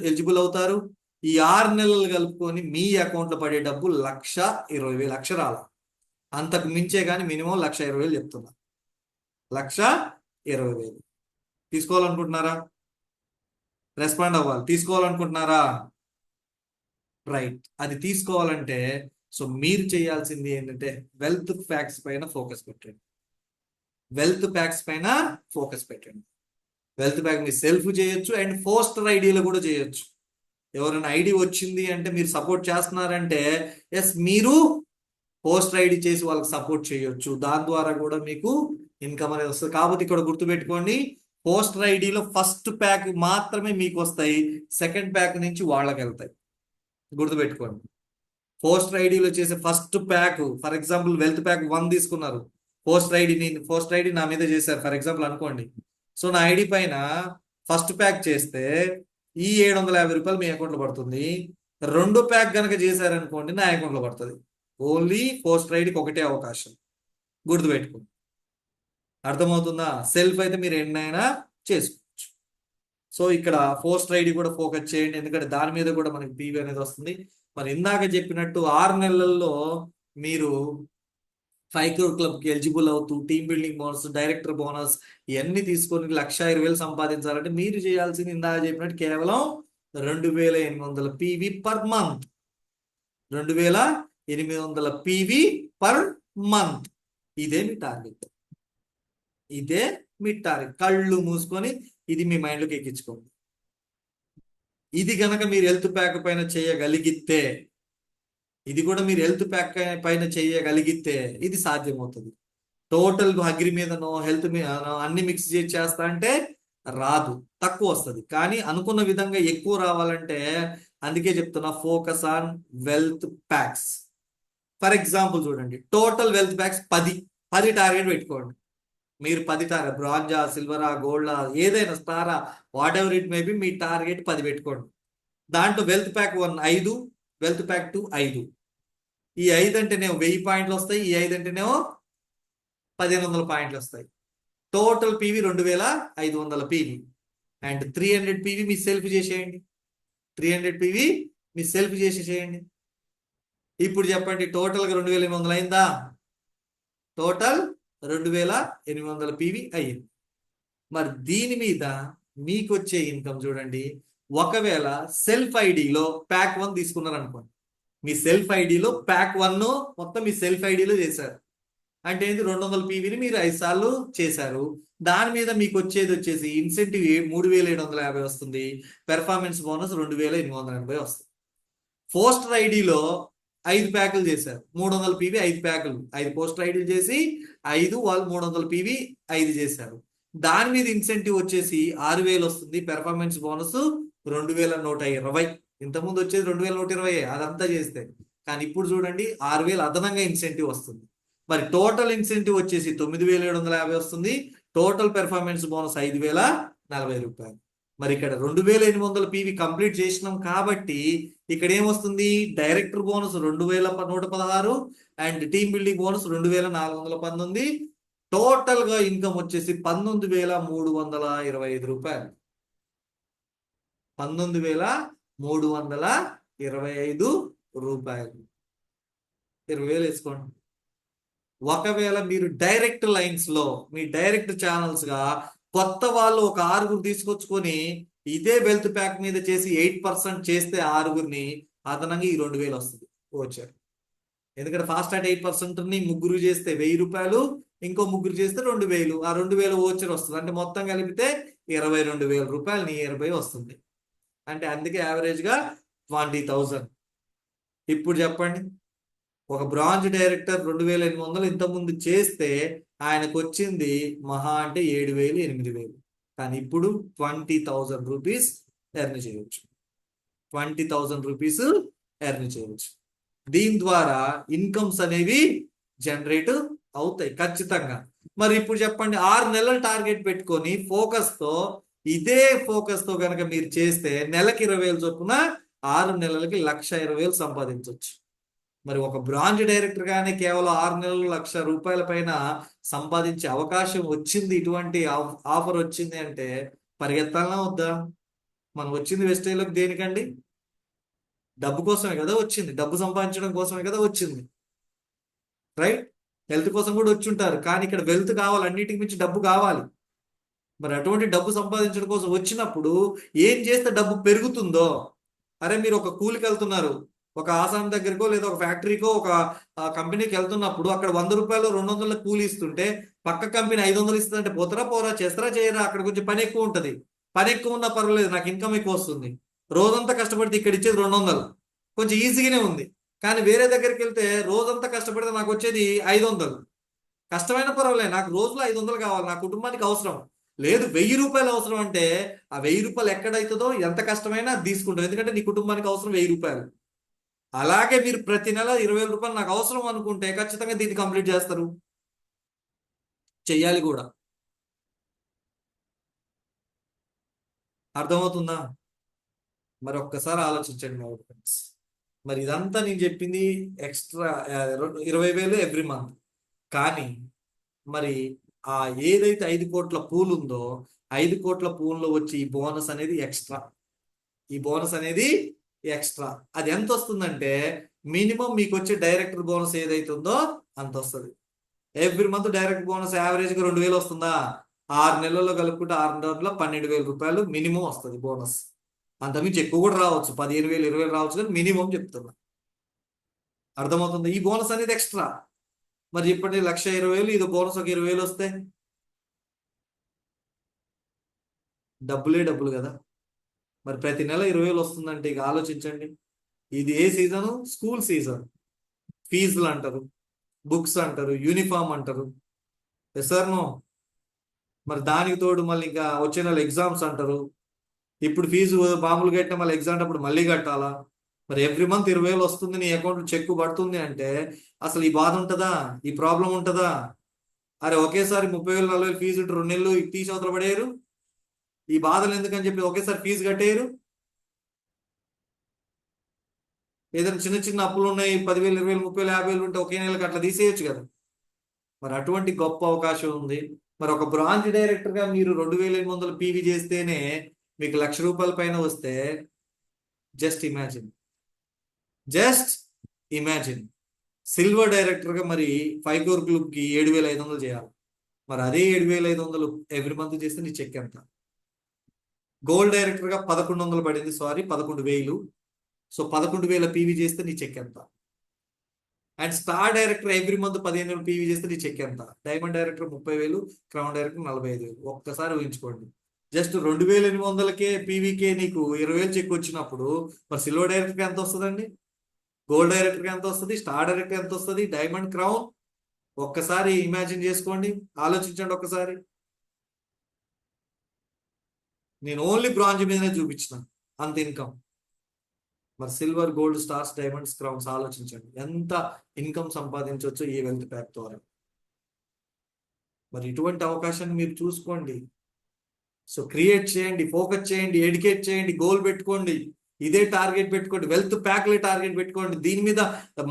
ఎలిజిబుల్ అవుతారు. ఈ 6 నెలలు కలుపుకొని మీ అకౌంట్లో పడే డబ్బు 1,20,000 అక్షరాల, అంతకు మించే కానీ మినిమం 1,20,000 చెప్తున్నా. 1,20,000 తీసుకోవాలనుకుంటున్నారా? రెస్పాండ్ అవ్వాలి. తీసుకోవాలనుకుంటున్నారా? రైట్. అది తీసుకోవాలంటే సో మీరు చేయాల్సింది ఏంటంటే వెల్త్ ఫ్యాక్ట్స్ పైన ఫోకస్ పెట్టండి. వెల్త్ ఫ్యాక్ట్స్ పైన ఫోకస్ పెట్టండి. వెల్త్ ప్యాక్ మీరు సెల్ఫ్ చేయొచ్చు అండ్ పోస్టర్ ఐడిలో కూడా చేయొచ్చు. ఎవరైనా ఐడి వచ్చింది అంటే మీరు సపోర్ట్ చేస్తున్నారంటే ఎస్, మీరు పోస్టర్ ఐడి చేసి వాళ్ళకి సపోర్ట్ చేయొచ్చు. దాని ద్వారా కూడా మీకు ఇన్కమ్ అనేది వస్తుంది. కాబట్టి ఇక్కడ గుర్తుపెట్టుకోండి, పోస్టర్ ఐడిలో ఫస్ట్ ప్యాక్ మాత్రమే మీకు వస్తాయి, సెకండ్ ప్యాక్ నుంచి వాళ్ళకి వెళ్తాయి. గుర్తుపెట్టుకోండి, పోస్టర్ ఐడిలో చేసే first pack, for example wealth pack 1 తీసుకున్నారు, పోస్టర్ ఐడి నా మీద చేశారు ఫర్ ఎగ్జాంపుల్ అనుకోండి. సో నా ఐడి పైన ఫస్ట్ ప్యాక్ చేస్తే ఈ 750 రూపాయలు మీ అకౌంట్లో పడుతుంది. రెండో ప్యాక్ కనుక చేశారనుకోండి నా అకౌంట్లో పడుతుంది. ఓన్లీ పోస్టర్ ఐడికి ఒకటే అవకాశం. గుర్తుపెట్టుకోండి. అర్థమవుతుందా? సెల్ఫ్ అయితే మీరు ఎన్నైనా చేసుకోవచ్చు. సో ఇక్కడ పోస్టర్ ఐడి కూడా ఫోకస్ చేయండి, ఎందుకంటే దాని మీద కూడా మనకి పీవీ అనేది వస్తుంది. మరి ఇందాక చెప్పినట్టు 6 నెలల్లో మీరు 5 crore క్లబ్కి ఎలిజిబుల్ అవుతూ team building bonus, director bonus ఇవన్నీ తీసుకొని 1,20,000 సంపాదించాలంటే మీరు చేయాల్సింది ఇందాక చెప్పినట్టు కేవలం 2,800 PV per month. 2,800 PV per month. ఇదే మీ టార్గెట్. ఇదే మీ టార్గెట్. కళ్ళు మూసుకొని ఇది మీ మైండ్లోకి ఎక్కించుకోండి. ఇది గనక మీరు హెల్త్ ప్యాక్ పైన చేయగలిగితే, ఇది కూడా మీరు హెల్త్ ప్యాక్ పైన చేయగలిగితే ఇది సాధ్యమవుతుంది. టోటల్ అగ్రి మీదనో హెల్త్ మీద అన్ని మిక్స్ చేస్తా అంటే రాదు, తక్కువ వస్తుంది. కానీ అనుకున్న విధంగా ఎక్కువ రావాలంటే అందుకే చెప్తున్నా, focus on wealth packs. For example చూడండి, టోటల్ వెల్త్ ప్యాక్స్ 10 టార్గెట్ పెట్టుకోండి. మీరు 10 టార్గెట్, బ్రాంజా, సిల్వరా, గోల్డా, ఏదైనా స్టారా, whatever it may be, మీ టార్గెట్ 10 పెట్టుకోండి. దాంట్లో వెల్త్ ప్యాక్ 1 5, వెల్త్ ప్యాక్ 2 5. ఈ 5 అంటేనేమో 1000 పాయింట్లు వస్తాయి, ఈ 5 అంటేనేమో 1,500 పాయింట్లు వస్తాయి. Total PV 2,500 PV and 300 PV me self చేసేయండి. 300 పీవీ మీ సెల్ఫ్ చేసేసేయండి. ఇప్పుడు చెప్పండి, టోటల్గా 2,800 అయిందా? టోటల్ 2,800 పీవీ అయ్యింది. మరి దీని మీద మీకు వచ్చే ఇన్కమ్ చూడండి. ఒకవేళ సెల్ఫ్ ఐడిలో ప్యాక్ 1 తీసుకున్నారు అనుకోండి, మీ సెల్ఫ్ ఐడిలో ప్యాక్ 1 మొత్తం మీ సెల్ఫ్ ఐడిలో చేశారు అంటే ఏంటి, 200 పీవీని మీరు 5 సార్లు చేశారు. దాని మీద మీకు వచ్చేసి ఇన్సెంటివ్ 3,750 వస్తుంది, పెర్ఫార్మెన్స్ బోనస్ 2,880 వస్తుంది. పోస్టర్ ఐడిలో 5 ప్యాకులు చేశారు, 300 పీవీ 5 ప్యాకులు, 5 పోస్టర్ ఐడీలు చేసి 5 వాళ్ళు 300 పీవీ 5 చేశారు. దాని మీద ఇన్సెంటివ్ వచ్చేసి 6,000 వస్తుంది, పెర్ఫార్మెన్స్ బోనస్ 2,120. ఇంతకుముందు వచ్చేది 2,120 అదంతా చేస్తే. కానీ ఇప్పుడు చూడండి 6,000 అదనంగా ఇన్సెంటివ్ వస్తుంది. మరి టోటల్ ఇన్సెంటివ్ వచ్చేసి 9,750 వస్తుంది. టోటల్ పెర్ఫార్మెన్స్ బోనస్ 5,040 రూపాయలు. మరి ఇక్కడ 2,800 పీవీ కంప్లీట్ చేసినాం కాబట్టి ఇక్కడ ఏమొస్తుంది, director bonus 2,116 and team building bonus 2,419. Total గా ఇన్కమ్ వచ్చేసి 19,325 రూపాయలు. 19,325 రూపాయలు. 20,000 వేసుకోండి. ఒకవేళ మీరు డైరెక్ట్ లైన్స్ లో మీ డైరెక్ట్ ఛానల్స్ గా కొత్త వాళ్ళు ఒక 6 తీసుకొచ్చుకొని ఇదే వెల్త్ ప్యాక్ మీద చేసి 8% చేస్తే 6 అదనంగా ఈ 2,000 వస్తుంది ఓచర్. ఎందుకంటే ఫాస్ట్ స్టార్ట్ 8% ని 3 చేస్తే 1,000 రూపాయలు, ఇంకో 3 చేస్తే 2,000, ఆ 2,000 ఓచర్ వస్తుంది. అంటే మొత్తం కలిపితే 22,000 రూపాయలు నియర్ బై వస్తుంది. అంటే అందుకే యావరేజ్ గా 20,000. ఇప్పుడు చెప్పండి, ఒక బ్రాంజ్ డైరెక్టర్ 2,800 ఇంతకుముందు చేస్తే ఆయనకు వచ్చింది మహా అంటే 7,000 8,000. కానీ ఇప్పుడు 20,000 రూపీస్ ఎర్న్ చేయవచ్చు. 20,000 రూపీస్ ఎర్న్ చేయవచ్చు. దీని ద్వారా ఇన్కమ్స్ అనేవి జనరేట్ అవుతాయి ఖచ్చితంగా. మరి ఇప్పుడు చెప్పండి, 6 నెలల టార్గెట్ పెట్టుకొని ఇదే ఫోకస్ తో కనుక మీరు చేస్తే నెలకి 20,000 చొప్పున 6 నెలలకి 1,20,000 సంపాదించవచ్చు. మరి ఒక బ్రాంచ్ డైరెక్టర్ గానే కేవలం 6 నెలలు 1,00,000 రూపాయల పైన సంపాదించే అవకాశం వచ్చింది, ఇటువంటి ఆఫర్ వచ్చింది అంటే పరిగెత్తాలనా వద్దా? మనం వచ్చింది వెస్టేజ్లోకి దేనికండి? డబ్బు కోసమే కదా వచ్చింది, డబ్బు సంపాదించడం కోసమే కదా వచ్చింది, రైట్? హెల్త్ కోసం కూడా వచ్చి ఉంటారు, కానీ ఇక్కడ వెల్త్ కావాలి, అన్నిటికి మించి డబ్బు కావాలి. మరి అటువంటి డబ్బు సంపాదించడం కోసం వచ్చినప్పుడు ఏం చేస్తే డబ్బు పెరుగుతుందో. అరే మీరు ఒక కూలికి వెళ్తున్నారు, ఒక ఆసాం దగ్గరకో లేదా ఒక ఫ్యాక్టరీకో ఒక కంపెనీకి వెళ్తున్నప్పుడు అక్కడ 100 రూపాయలు 200 కూలి ఇస్తుంటే పక్క కంపెనీ 500 ఇస్తుందంటే పోతారా పోరా, చేస్తారా చేయరా? అక్కడ కొంచెం పని ఎక్కువ ఉంటుంది, పని ఎక్కువ ఉన్నా పర్వాలేదు, నాకు ఇన్కమ్ ఎక్కువ వస్తుంది. రోజంతా కష్టపడితే ఇక్కడ ఇచ్చేది 200, కొంచెం ఈజీగానే ఉంది. కానీ వేరే దగ్గరికి వెళ్తే రోజంతా కష్టపడితే నాకు వచ్చేది 500. కష్టమైన పర్వాలేదు, నాకు రోజులో 500 కావాలి, నా కుటుంబానికి అవసరం. లేదు 1000 రూపాయలు అవసరం అంటే ఆ 1000 రూపాయలు ఎక్కడైతుందో ఎంత కష్టమైనా అది తీసుకుంటాం, ఎందుకంటే నీ కుటుంబానికి అవసరం 1000 రూపాయలు. అలాగే మీరు ప్రతి నెల 20,000 రూపాయలు నాకు అవసరం అనుకుంటే ఖచ్చితంగా దీన్ని కంప్లీట్ చేస్తారు, చెయ్యాలి కూడా. అర్థమవుతుందా? మరి ఒక్కసారి ఆలోచించండి మా ఫ్రెండ్స్. మరి ఇదంతా నేను చెప్పింది ఎక్స్ట్రా 20,000 ఎవ్రీ మంత్. కానీ మరి ఆ ఏదైతే 5 కోట్ల పూల్ ఉందో 5 కోట్ల పూల్లో వచ్చి ఈ బోనస్ అనేది ఎక్స్ట్రా. ఈ బోనస్ అనేది ఎక్స్ట్రా. అది ఎంత వస్తుందంటే మినిమం మీకు వచ్చే డైరెక్టర్ బోనస్ ఏదైతే ఉందో అంత వస్తుంది. ఎవ్రీ మంత్ డైరెక్ట్ బోనస్ యావరేజ్గా 2,000 వస్తుందా? 6 నెలల్లో కలుపుకుంటే 6 నెలల్లో 12,000 రూపాయలు మినిమం వస్తుంది బోనస్. అంతకుమించి ఎక్కువ కూడా రావచ్చు, 15,000 20,000 రావచ్చు, కానీ మినిమం చెప్తున్నా. అర్థమవుతుంది? ఈ బోనస్ అనేది ఎక్స్ట్రా. మరి ఇప్పటి 1,20,000 ఇది బోనస్ ఒక 20,000 వస్తే డబ్బులే డబ్బులు కదా. మరి ప్రతి నెల 20,000 వస్తుందంటే ఇక ఆలోచించండి. ఇది ఏ సీజను? School season. ఫీజులు అంటారు, బుక్స్ అంటారు, యూనిఫామ్ అంటారు, సార్ నో. మరి దానికి తోడు మళ్ళీ ఇంకా వచ్చే నెల ఎగ్జామ్స్ అంటారు. ఇప్పుడు ఫీజు మామూలుగా కట్టిన మళ్ళీ ఎగ్జామ్ అప్పుడు మళ్ళీ కట్టాలా? మరి ఎవ్రీ మంత్ 20,000 వస్తుంది, నీ అకౌంట్ చెక్ పడుతుంది అంటే అసలు ఈ బాధ ఉంటుందా? ఈ ప్రాబ్లం ఉంటుందా? అరే ఒకేసారి 30,000 40,000 ఫీజు ఉంటే 2 నెలలు తీసి అవతల పడేయరు. ఈ బాధలు ఎందుకని చెప్పి ఒకేసారి ఫీజు కట్టేయరు. ఏదైనా చిన్న చిన్న అప్పులు ఉన్నాయి, 10,000 20,000 30,000 50,000 ఉంటే ఒకే నెలకు అట్లా తీసేయచ్చు కదా. మరి అటువంటి గొప్ప అవకాశం ఉంది. మరి ఒక బ్రాంచ్ డైరెక్టర్గా మీరు 2,800 పీవీ చేస్తేనే మీకు 1,00,000 రూపాయల పైన వస్తే just imagine, just imagine. Silver డైరెక్టర్గా మరి 5 కోర్ గ్రూప్కి 7,500 చేయాలి. మరి అదే 7,500 ఎవ్రీ మంత్ చేస్తే నీ చెక్ ఎంత? గోల్డ్ డైరెక్టర్గా 1,100 పడింది, సారీ 11,000. సో 11,000 పీవీ చేస్తే నీ చెక్ ఎంత? And star director every month 15,000 PV చేస్తే నీ చెక్ ఎంత? Diamond director 30,000, crown director 45,000. ఒక్కసారి ఊహించుకోండి. జస్ట్ 2,800కే పీవీకే నీకు 20,000 చెక్ వచ్చినప్పుడు మరి సిల్వర్ డైరెక్టర్కి ఎంత వస్తుందండి? గోల్డ్ డైరెక్టర్కి ఎంత వస్తుంది? స్టార్ డైరెక్టర్ ఎంత వస్తుంది? డైమండ్, క్రౌన్ ఒక్కసారి ఇమాజిన్ చేసుకోండి, ఆలోచించండి ఒక్కసారి. నేను ఓన్లీ బ్రాంజ్ మీదనే చూపించిన అంత ఇన్కమ్. మరి silver, gold, stars, diamonds, crowns ఆలోచించండి ఎంత ఇన్కమ్ సంపాదించవచ్చు ఈ వెల్త్ ప్యాక్ ద్వారా. మరి ఇటువంటి అవకాశాన్ని మీరు చూసుకోండి. సో క్రియేట్ చేయండి, ఫోకస్ చేయండి, ఎడ్యుకేట్ చేయండి, గోల్ పెట్టుకోండి, ఇదే టార్గెట్ పెట్టుకోండి, వెల్త్ ప్యాక్లే టార్గెట్ పెట్టుకోండి. దీని మీద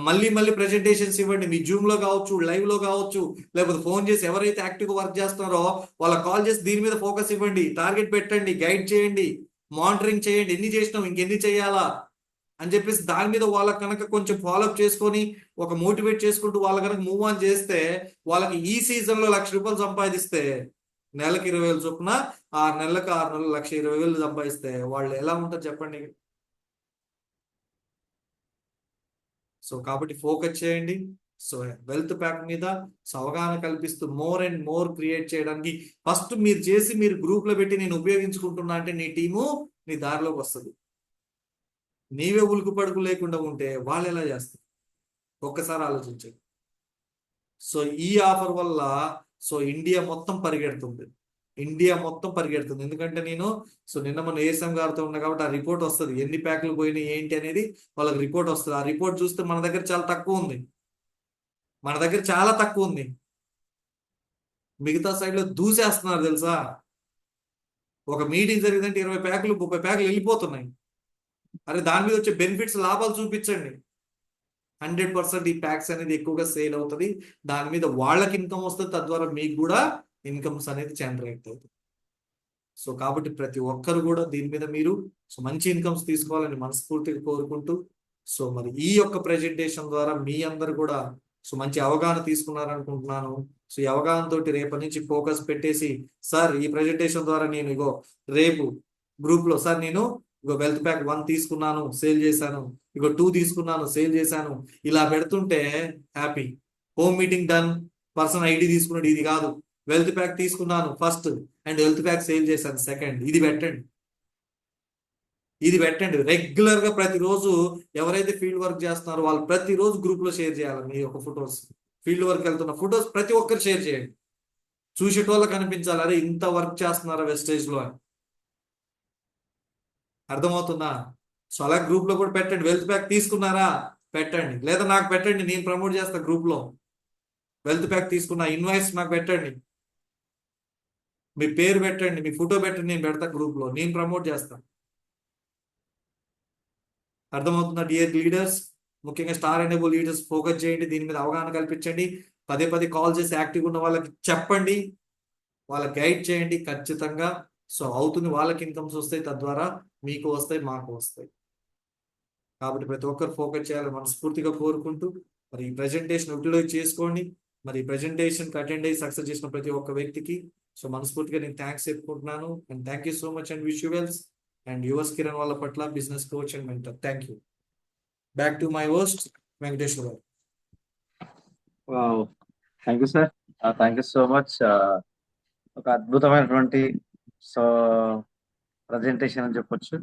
మళ్ళీ మళ్ళీ ప్రెజెంటేషన్స్ ఇవ్వండి, మీ జూమ్లో కావచ్చు, లైవ్లో కావచ్చు, లేకపోతే ఫోన్ చేసి ఎవరైతే యాక్టివ్గా వర్క్ చేస్తున్నారో వాళ్ళకి కాల్ చేసి దీని మీద ఫోకస్ ఇవ్వండి, టార్గెట్ పెట్టండి, గైడ్ చేయండి, మానిటరింగ్ చేయండి, ఎన్ని చేసినాం ఇంకెన్ని చేయాలా అని చెప్పేసి దాని మీద వాళ్ళకి కనుక కొంచెం ఫాలోఅప్ చేసుకొని ఒక మోటివేట్ చేసుకుంటూ వాళ్ళ కనుక మూవ్ ఆన్ చేస్తే వాళ్ళకి ఈ సీజన్లో 1,00,000 రూపాయలు సంపాదిస్తే నెలకి 20,000 చొప్పున 6 నెలలకు 6 నెలలు 1,20,000 సంపాదిస్తే వాళ్ళు ఎలా ఉంటారు చెప్పండి. సో కాబట్టి ఫోకస్ చేయండి. సో వెల్త్ ప్యాక్ మీద అవగాహన కల్పిస్తూ మోర్ అండ్ మోర్ క్రియేట్ చేయడానికి ఫస్ట్ మీరు చేసి మీరు గ్రూప్లో పెట్టి నేను ఉపయోగించుకుంటున్నా అంటే నీ టీము నీ దారిలోకి వస్తుంది. నీవే ఉలుకు పడుకు లేకుండా ఉంటే వాళ్ళు ఎలా చేస్తారు? ఒక్కసారి ఆలోచించండి. సో ఈ ఆఫర్ వల్ల సో ఇండియా మొత్తం పరిగెడుతుంది, ఇండియా మొత్తం పరిగెడుతుంది. ఎందుకంటే నేను సో నిన్న మన ఏఎస్ఎం గారితో ఉన్నా కాబట్టి ఆ రిపోర్ట్ వస్తుంది, ఎన్ని ప్యాక్లు పోయినాయి ఏంటి అనేది వాళ్ళకి రిపోర్ట్ వస్తుంది. ఆ రిపోర్ట్ చూస్తే మన దగ్గర చాలా తక్కువ ఉంది, మన దగ్గర చాలా తక్కువ ఉంది. మిగతా సైడ్లో దూసేస్తున్నారు తెలుసా. ఒక మీటింగ్ జరిగిందంటే 20 ప్యాకులు 30 ప్యాకులు వెళ్ళిపోతున్నాయి. అరే దాని మీద వచ్చే బెనిఫిట్స్, లాభాలు చూపించండి. 100% ఈ ప్యాక్స్ అనేది ఎక్కువగా సేల్ అవుతుంది, దాని మీద వాళ్ళకి ఇన్కమ్ వస్తుంది, తద్వారా మీకు కూడా ఇన్కమ్స్ అనేది జనరేట్ అవుతుంది. సో కాబట్టి ప్రతి ఒక్కరు కూడా దీని మీద మీరు సో మంచి ఇన్కమ్స్ తీసుకోవాలని మనస్ఫూర్తిగా కోరుకుంటూ సో మరి ఈ యొక్క ప్రెజెంటేషన్ ద్వారా మీ అందరు కూడా సో మంచి అవగాహన తీసుకున్నారనుకుంటున్నాను. సో ఈ అవగాహన తోటి రేపటి నుంచి ఫోకస్ పెట్టేసి, సార్ ఈ ప్రెజెంటేషన్ ద్వారా నేను ఇగో రేపు గ్రూప్ లో సార్ నేను ఇగో వెల్త్ ప్యాక్ 1 తీసుకున్నాను సేల్ చేశాను, ఇగో 2 తీసుకున్నాను సేల్ చేశాను, ఇలా పెడుతుంటే happy. Home meeting done, person ID తీసుకున్నాడు, ఇది కాదు. వెల్త్ ప్యాక్ తీసుకున్నాను first and wealth pack sale చేశాను సెకండ్. ఇది పెట్టండి రెగ్యులర్ గా. ప్రతిరోజు ఎవరైతే ఫీల్డ్ వర్క్ చేస్తున్నారో వాళ్ళు ప్రతిరోజు గ్రూప్ లో షేర్ చేయాలి మీ యొక్క ఫొటోస్. ఫీల్డ్ వర్క్ వెళ్తున్న ఫొటోస్ ప్రతి ఒక్కరు షేర్ చేయండి. చూసేటోళ్ళకి కనిపించాలి, అరే ఇంత వర్క్ చేస్తున్నారా వెస్టేజ్ లో అని. అర్థమవుతుందా? సో అలా గ్రూప్ లో కూడా పెట్టండి. వెల్త్ ప్యాక్ తీసుకున్నారా పెట్టండి, లేదా నాకు పెట్టండి, నేను ప్రమోట్ చేస్తా గ్రూప్ లో. వెల్త్ ప్యాక్ తీసుకున్న ఇన్వాయిస్ నాకు పెట్టండి, మీ పేరు పెట్టండి, మీ ఫోటో పెట్టండి, నేను పెడతా గ్రూప్ లో, నేను ప్రమోట్ చేస్తాను. అర్థమవుతుందా డియర్ లీడర్స్? ముఖ్యంగా స్టార్ ఎనేబుల్ లీడర్స్ ఫోకస్ చేయండి, దీని మీద అవగాహన కల్పించండి. పదే పదే కాల్ చేసి యాక్టివ్ ఉన్న వాళ్ళకి చెప్పండి, వాళ్ళకి గైడ్ చేయండి ఖచ్చితంగా. సో అవుతుంది, వాళ్ళకి ఇన్కమ్స్ వస్తాయి, తద్వారా మీకు వస్తాయి, మాకు వస్తాయి. కాబట్టి ప్రతి ఒక్కరు ఫోకస్ చేయాలని మనస్ఫూర్తిగా కోరుకుంటూ మరి ఈ ప్రెజెంటేషన్ యూటిలైజ్ చేసుకోండి. మరి ఈ ప్రెజెంటేషన్ అటెండ్ అయ్యి సక్సెస్ చేసిన ప్రతి ఒక్క వ్యక్తికి సో మనస్ఫూర్తిగా నేను థ్యాంక్స్ చెప్పుకుంటున్నాను. And thank you so much and wish you wells. And yours Kiran వాళ్ళ పట్ల business coach and mentor. Thank you. Back to my host Venkateswara గారు. Thank you sir, thank you so much. ఒక అద్భుతమైనటువంటి సో ప్రజెంటేషన్ అని చెప్పొచ్చు.